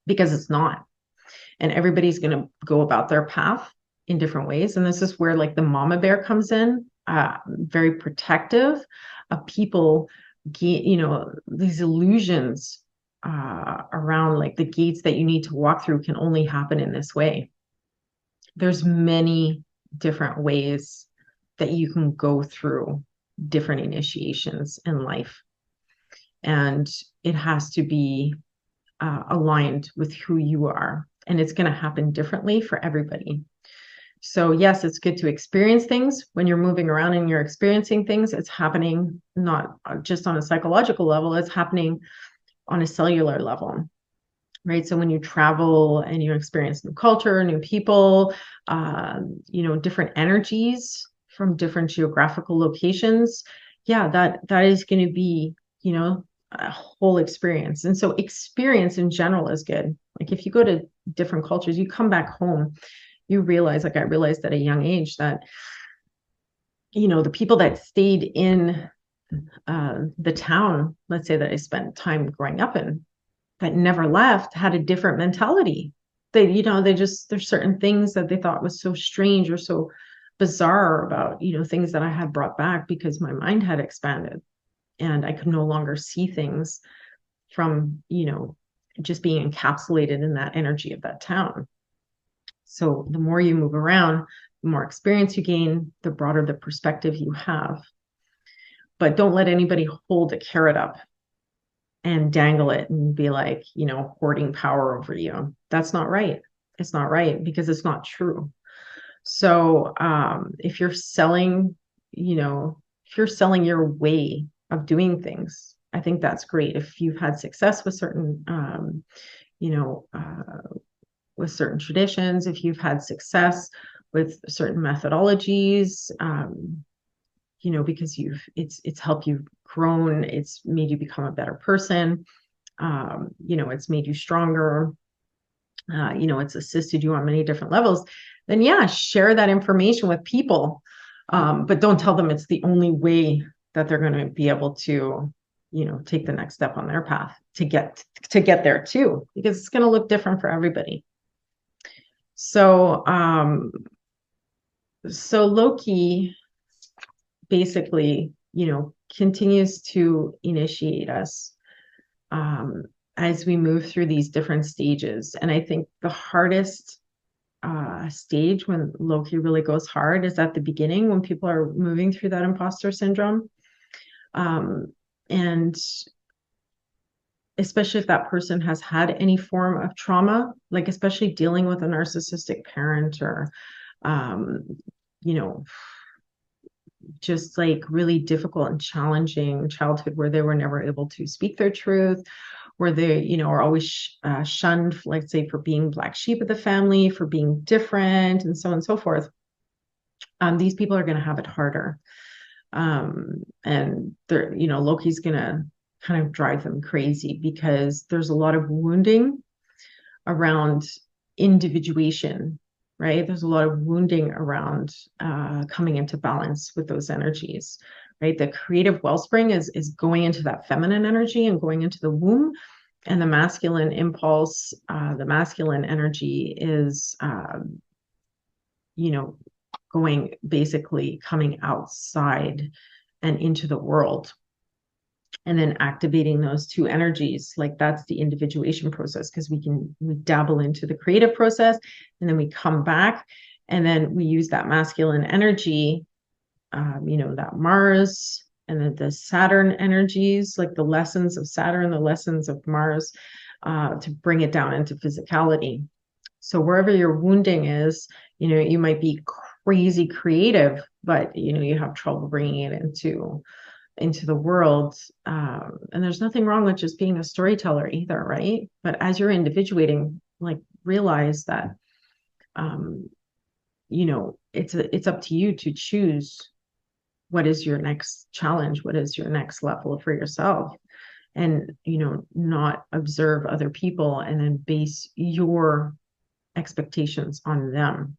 because it's not. and everybody's going to go about their path in different ways. And this is where like the mama bear comes in, very protective of people, these illusions around like the gates that you need to walk through can only happen in this way. There's many different ways that you can go through different initiations in life. And it has to be aligned with who you are. And it's going to happen differently for everybody. So yes, it's good to experience things. When you're moving around and you're experiencing things, it's happening not just on a psychological level, it's happening on a cellular level, right? So when you travel and you experience new culture, new people, different energies from different geographical locations, yeah, that is going to be, a whole experience. And so experience in general is good. Like if you go to different cultures, you come back home, you realize, like I realized at a young age that, the people that stayed in the town, let's say that I spent time growing up in, that never left, had a different mentality. There's certain things that they thought was so strange or so bizarre about, things that I had brought back because my mind had expanded and I could no longer see things from, just being encapsulated in that energy of that town. So the more you move around, the more experience you gain, the broader the perspective you have. But don't let anybody hold a carrot up and dangle it and be like, hoarding power over you. That's not right. It's not right because it's not true. So if you're selling, your way of doing things, I think that's great. If you've had success with certain, with certain traditions, if you've had success with certain methodologies, because it's helped you grown, it's made you become a better person, it's made you stronger, it's assisted you on many different levels, then yeah, share that information with people. But don't tell them it's the only way that they're going to be able to, take the next step on their path to get there too, because it's going to look different for everybody. So, Loki basically, continues to initiate us as we move through these different stages. And I think the hardest stage when Loki really goes hard is at the beginning when people are moving through that imposter syndrome. And especially if that person has had any form of trauma, like especially dealing with a narcissistic parent or, just like really difficult and challenging childhood where they were never able to speak their truth, where they, are always shunned, let's say, for being black sheep of the family, for being different, and so on and so forth. These people are going to have it harder. And they're, Loki's going to kind of drive them crazy because there's a lot of wounding around individuation, right? There's a lot of wounding around coming into balance with those energies, right? The creative wellspring is going into that feminine energy and going into the womb, and the masculine impulse, the masculine energy is, coming outside and into the world. And then activating those two energies, like that's the individuation process, because we dabble into the creative process and then we come back and then we use that masculine energy, that Mars and then the Saturn energies, like the lessons of Saturn, the lessons of Mars, to bring it down into physicality. So wherever your wounding is, you might be crazy creative, but, you have trouble bringing it into the world. And there's nothing wrong with just being a storyteller either, right? But as you're individuating, like realize that, it's up to you to choose what is your next challenge, what is your next level for yourself, and, not observe other people and then base your expectations on them,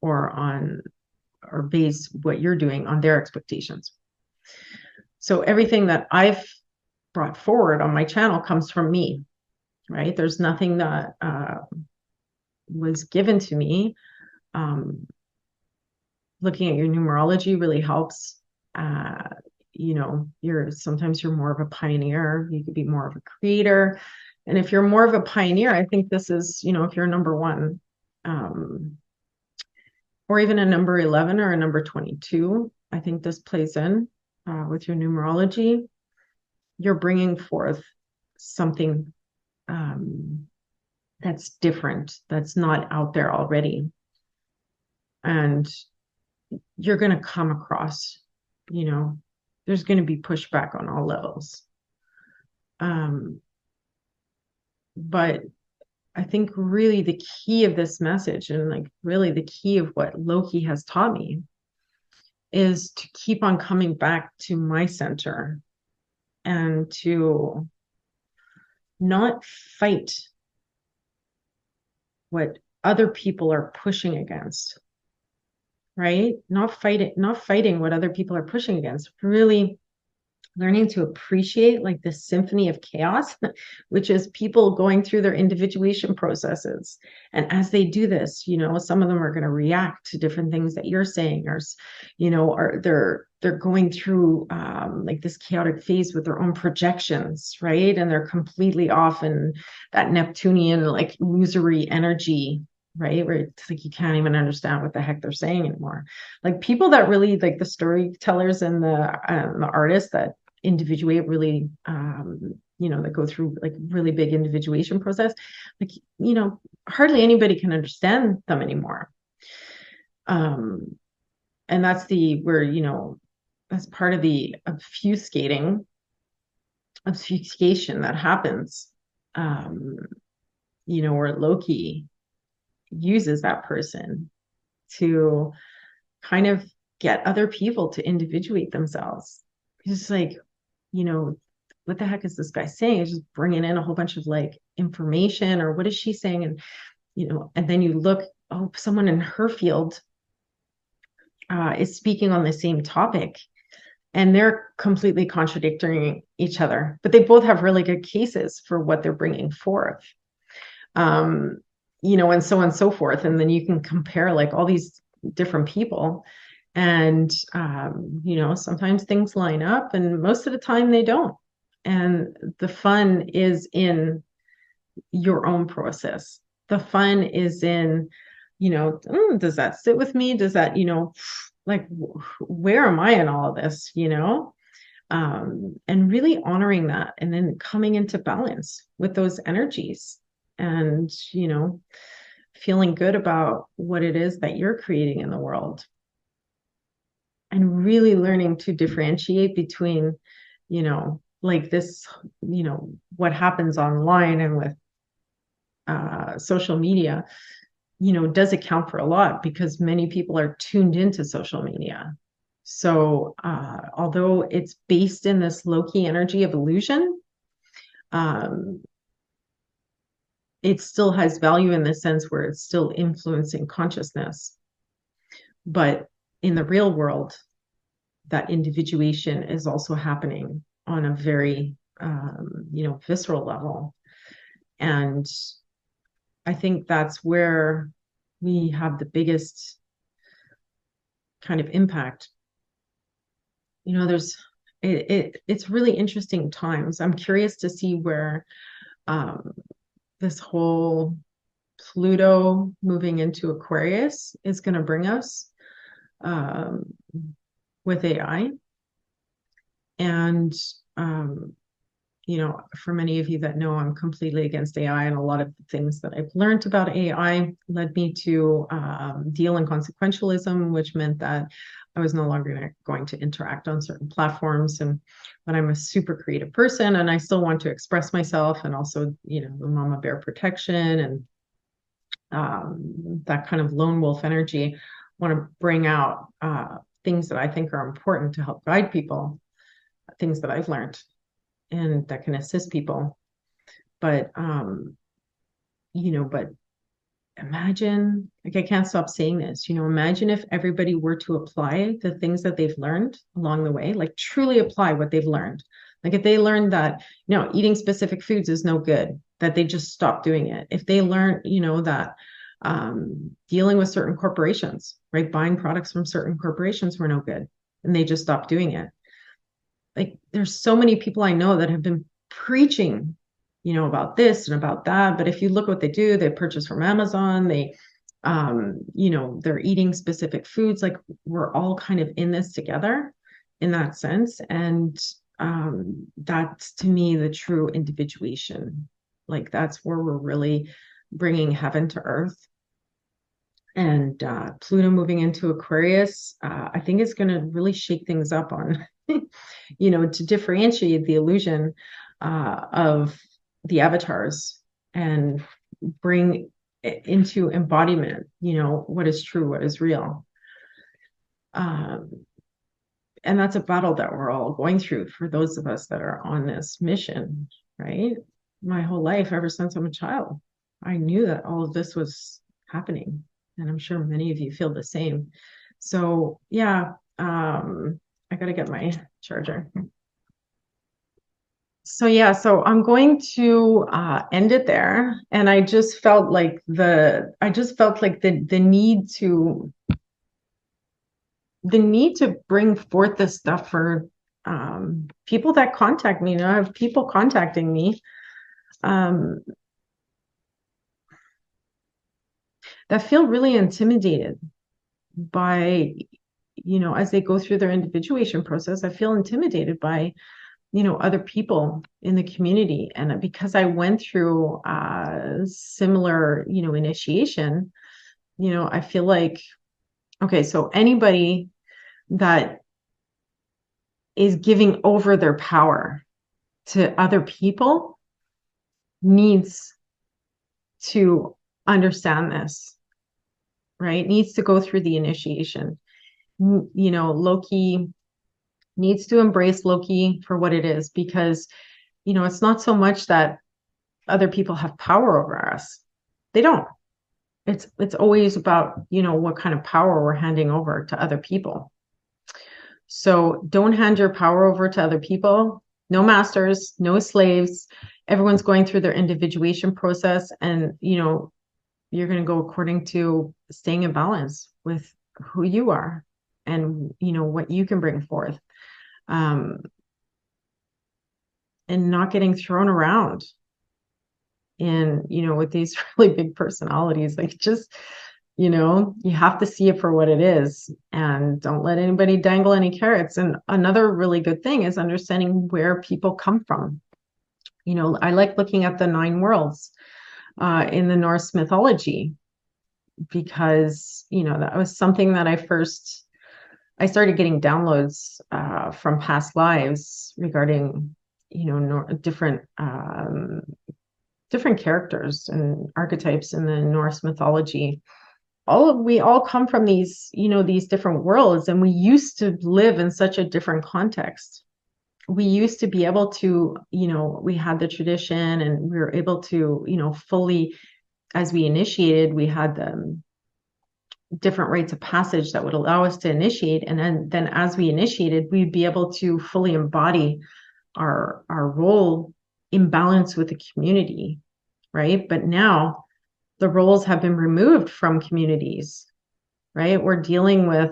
or base what you're doing on their expectations. So everything that I've brought forward on my channel comes from me. right? There's nothing that was given to me. Looking at your numerology really helps. Sometimes you're more of a pioneer. You could be more of a creator. And if you're more of a pioneer, I think this is, if you're number one, or even a number 11 or a number 22, I think this plays in with your numerology. You're bringing forth something that's different, that's not out there already. And you're going to come across, there's going to be pushback on all levels. But I think really the key of this message, and like really the key of what Loki has taught me, is to keep on coming back to my center and to not fight what other people are pushing against, right? Not fighting what other people are pushing against, really learning to appreciate like the symphony of chaos, which is people going through their individuation processes. And as they do this, some of them are going to react to different things that you're saying, or they're going through like this chaotic phase with their own projections, right? And they're completely off in that Neptunian, like illusory energy, right? Where it's like you can't even understand what the heck they're saying anymore. Like people that really like the storytellers and the artists that individuate really, that go through like really big individuation process, like, hardly anybody can understand them anymore. And that's that's part of the obfuscation that happens, where Loki uses that person to kind of get other people to individuate themselves. It's like, what the heck is this guy saying? It's just bringing in a whole bunch of like information, or what is she saying? And, and then you look, someone in her field is speaking on the same topic, and they're completely contradicting each other, but they both have really good cases for what they're bringing forth. And so on and so forth. And then you can compare like all these different people, and sometimes things line up, and most of the time they don't. And the fun is in your own process. The fun is in, does that sit with me? Does that, like, where am I in all of this, and really honoring that, and then coming into balance with those energies, and, feeling good about what it is that you're creating in the world, and really learning to differentiate between, like this, what happens online and with social media, does account for a lot, because many people are tuned into social media. So although it's based in this Loki energy of illusion, it still has value in the sense where it's still influencing consciousness. But in the real world, that individuation is also happening on a very, visceral level. And I think that's where we have the biggest kind of impact. It's really interesting times. I'm curious to see where this whole Pluto moving into Aquarius is going to bring us with AI. And, for many of you that know, I'm completely against AI, and a lot of the things that I've learned about AI led me to deal in consequentialism, which meant that I was no longer going to interact on certain platforms. But I'm a super creative person, and I still want to express myself, and also, the mama bear protection and that kind of lone wolf energy. I want to bring out things that I think are important to help guide people, things that I've learned and that can assist people. But, but imagine, like, I can't stop saying this, imagine if everybody were to apply the things that they've learned along the way, like truly apply what they've learned. Like if they learned that, eating specific foods is no good, that they just stop doing it. If they learn, that dealing with certain corporations, right, buying products from certain corporations were no good, and they just stopped doing it. Like, there's so many people I know that have been preaching, about this and about that. But if you look what they do, they purchase from Amazon, they're eating specific foods. Like, we're all kind of in this together in that sense. And that's, to me, the true individuation. Like, that's where we're really bringing heaven to earth. And Pluto moving into Aquarius, I think it's going to really shake things up on, to differentiate the illusion of the avatars and bring it into embodiment, what is true, what is real. And that's a battle that we're all going through for those of us that are on this mission, right? My whole life, ever since I'm a child, I knew that all of this was happening. And I'm sure many of you feel the same. So yeah, I got to get my charger. So yeah, so I'm going to end it there. And I just felt like the need to bring forth this stuff for people that contact me. I have people contacting me that feel really intimidated by, as they go through their individuation process. I feel intimidated by, other people in the community. And because I went through similar, initiation, I feel like, okay, so anybody that is giving over their power to other people needs to understand this, right? Needs to go through the initiation. Loki needs to embrace Loki for what it is, because, it's not so much that other people have power over us. They don't. It's always about, what kind of power we're handing over to other people. So don't hand your power over to other people. No masters, no slaves. Everyone's going through their individuation process, and, you're going to go according to staying in balance with who you are and, what you can bring forth. And not getting thrown around in, with these really big personalities. Like, just, you have to see it for what it is, and don't let anybody dangle any carrots. And another really good thing is understanding where people come from. I like looking at the 9 worlds in the Norse mythology, because, that was something that I started getting downloads from past lives regarding, different characters and archetypes in the Norse mythology. We all come from these, these different worlds, and we used to live in such a different context. We used to be able to, we had the tradition, and we were able to, fully, as we initiated, we had the different rites of passage that would allow us to initiate. And then as we initiated, we'd be able to fully embody our role in balance with the community, right? But now the roles have been removed from communities, right? We're dealing with,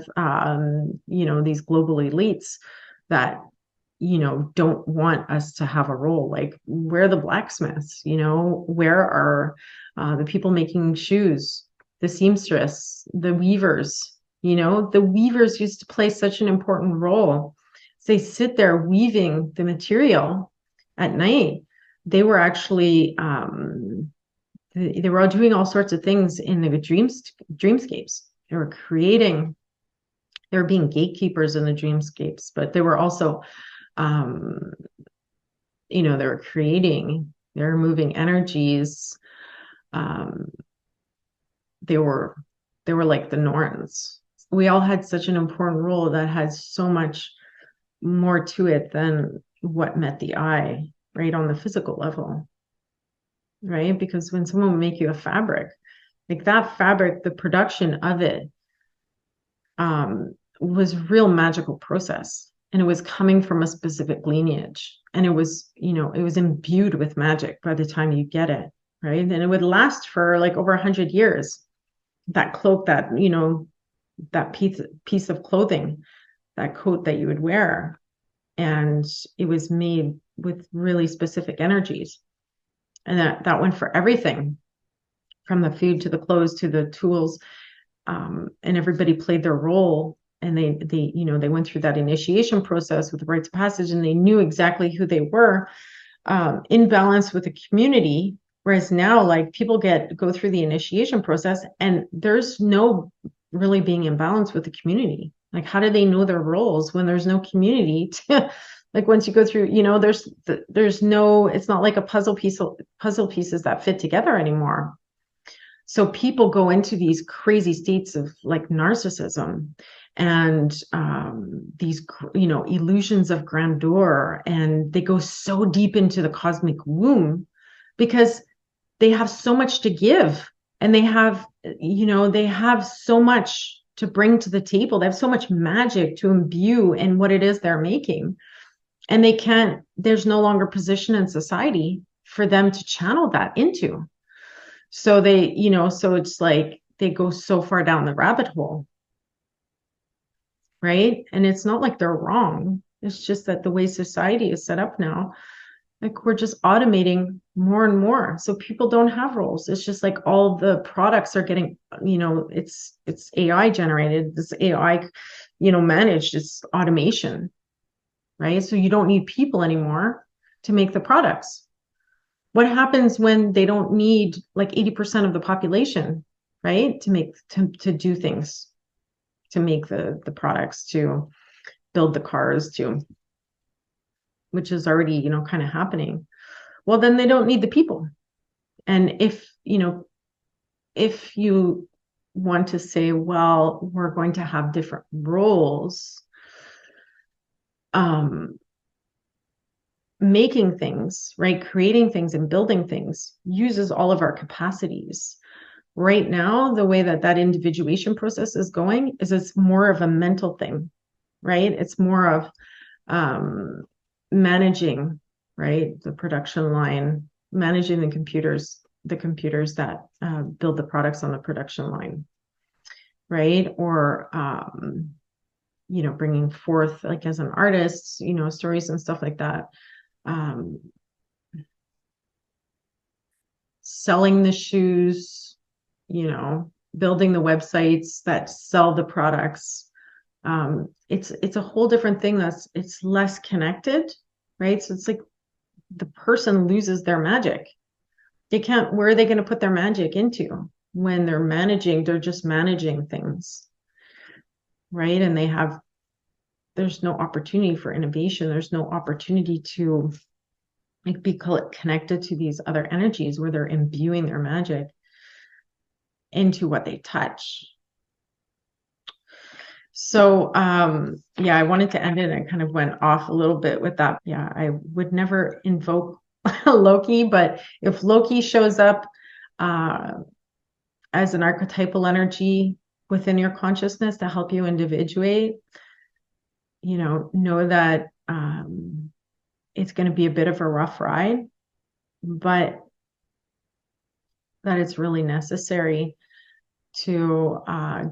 these global elites that, don't want us to have a role. Like, we're the blacksmiths, where are the people making shoes, the seamstress, the weavers. The weavers used to play such an important role. They sit there weaving the material at night. They were actually, they were all doing all sorts of things in the dreamscapes. They were being gatekeepers in the dreamscapes, but they were also, they were creating, they were moving energies. They were like the Norns. We all had such an important role that had so much more to it than what met the eye, right, on the physical level, right? Because when someone would make you a fabric, like that fabric, the production of it was real magical process. and it was coming from a specific lineage, and it was, it was imbued with magic by the time you get it, right? And it would last for like over 100 years. That cloak, that, that piece of clothing, that coat that you would wear, and it was made with really specific energies, and that went for everything, from the food to the clothes to the tools, and everybody played their role, and they went through that initiation process with the rites of passage, and they knew exactly who they were, in balance with the community. Whereas now, like, people go through the initiation process and there's no really being in balance with the community. Like, how do they know their roles when there's no community to, like, once you go through, there's no, it's not like a puzzle pieces that fit together anymore. So people go into these crazy states of like narcissism, and these, illusions of grandeur, and they go so deep into the cosmic womb because they have so much to give, and they have so much to bring to the table. They have so much magic to imbue in what it is they're making, and there's no longer position in society for them to channel that into. So so it's like they go so far down the rabbit hole, right? And it's not like they're wrong. It's just that the way society is set up now, like, we're just automating more and more. So people don't have roles. It's just like all the products are getting, it's AI generated, this AI, managed, it's automation, right? So you don't need people anymore to make the products. What happens when they don't need like 80% of the population, right? To do things, to make the products, to build the cars, which is already, kind of happening. Well, then they don't need the people. And if you want to say, well, we're going to have different roles, making things, right? Creating things and building things uses all of our capacities. Right now, the way that individuation process is going is it's more of a mental thing, right? It's more of managing, right, the production line, managing the computers that build the products on the production line, right? Or bringing forth, like, as an artist, stories and stuff like that. Selling the shoes, building the websites that sell the products. It's a whole different thing. It's less connected, right? So it's like the person loses their magic. Where are they going to put their magic into when they're just managing things, right? And there's no opportunity for innovation. There's no opportunity to, like, be connected to these other energies where they're imbuing their magic into what they touch. So yeah, I wanted to end it, and I kind of went off a little bit with that. Yeah, I would never invoke Loki, but if Loki shows up as an archetypal energy within your consciousness to help you individuate, know that it's going to be a bit of a rough ride, but that it's really necessary to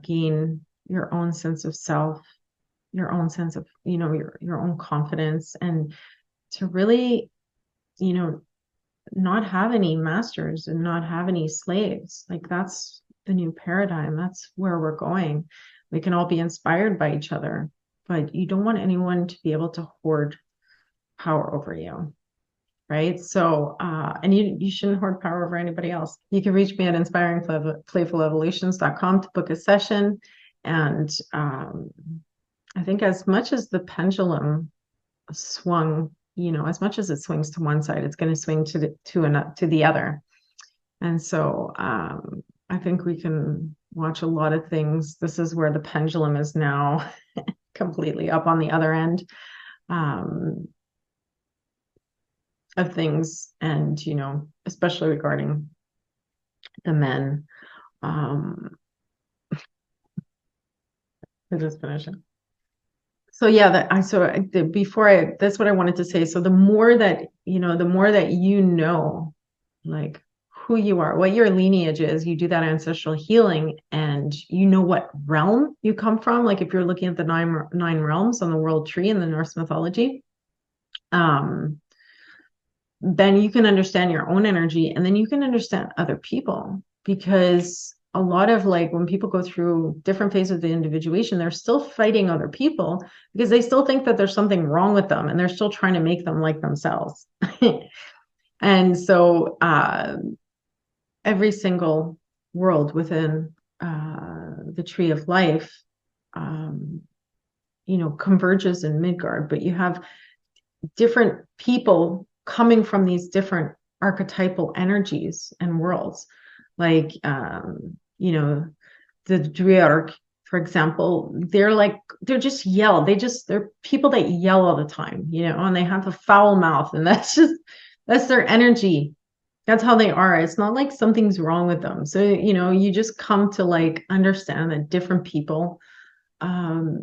gain your own sense of self, your own sense of, your own confidence, and to really, not have any masters and not have any slaves. Like, that's the new paradigm. That's where we're going. We can all be inspired by each other, but you don't want anyone to be able to hoard power over you. Right. So, and you shouldn't hoard power over anybody else. You can reach me at inspiringplayfulevolutions.com to book a session. And I think as much as the pendulum swung, as much as it swings to one side, it's going to swing to the other. And so I think we can watch a lot of things. This is where the pendulum is now completely up on the other end. Of things, and especially regarding the men. We're just finishing. So yeah, that's what I wanted to say. So the more that, like who you are, what your lineage is, you do that ancestral healing and you know what realm you come from. Like if you're looking at the nine realms on the world tree in the Norse mythology, then you can understand your own energy and then you can understand other people, because a lot of like when people go through different phases of the individuation, they're still fighting other people because they still think that there's something wrong with them and they're still trying to make them like themselves. And so every single world within the tree of life, converges in Midgard, but you have different people coming from these different archetypal energies and worlds. Like, the Dryarch, for example, they're just yell. They're people that yell all the time, and they have a foul mouth, and that's their energy. That's how they are. It's not like something's wrong with them. So, you just come to like understand that different people, are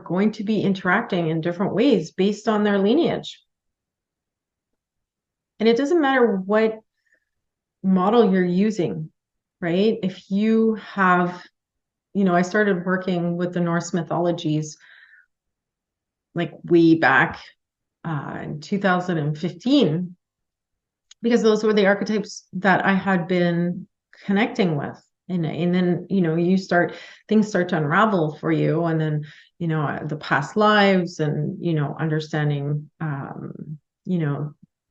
going to be interacting in different ways based on their lineage. And it doesn't matter what model you're using, right? If you have, I started working with the Norse mythologies like way back in 2015, because those were the archetypes that I had been connecting with. And then, things start to unravel for you. And then, the past lives and, understanding,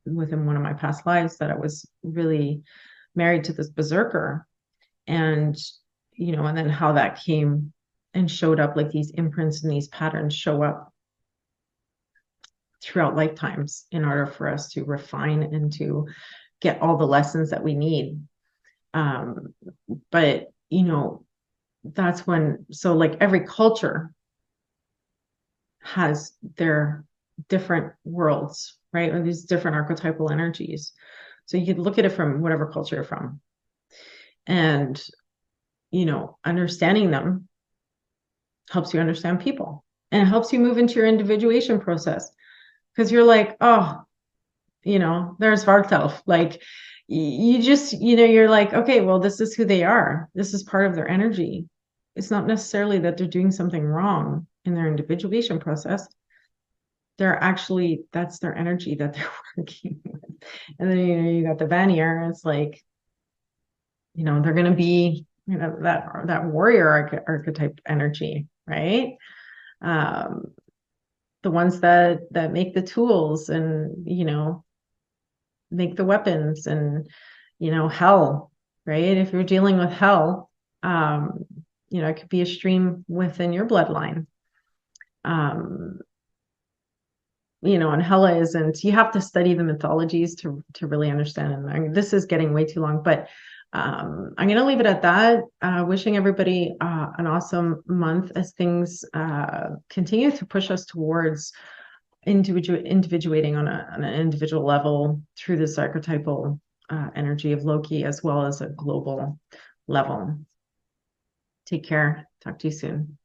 within one of my past lives that I was really married to this berserker. And, and then how that came and showed up, like these imprints and these patterns show up throughout lifetimes in order for us to refine and to get all the lessons that we need. But, that's when, so like every culture has their different worlds, right? Or these different archetypal energies. So you could look at it from whatever culture you're from. And, understanding them helps you understand people, and it helps you move into your individuation process. Because you're like, oh, there's Vartelf. Like you just, you're like, okay, well, this is who they are. This is part of their energy. It's not necessarily that they're doing something wrong in their individuation process. That's their energy that they're working with. And then, you got the Vanir. It's like, they're going to be, that warrior archetype energy, right? The ones that make the tools and, make the weapons and, hell, right? If you're dealing with hell, it could be a stream within your bloodline. And Hela isn't, you have to study the mythologies to really understand it. I mean, this is getting way too long, but I'm going to leave it at that. Wishing everybody an awesome month as things continue to push us towards individuating on an individual level through this archetypal energy of Loki, as well as a global level. Take care. Talk to you soon.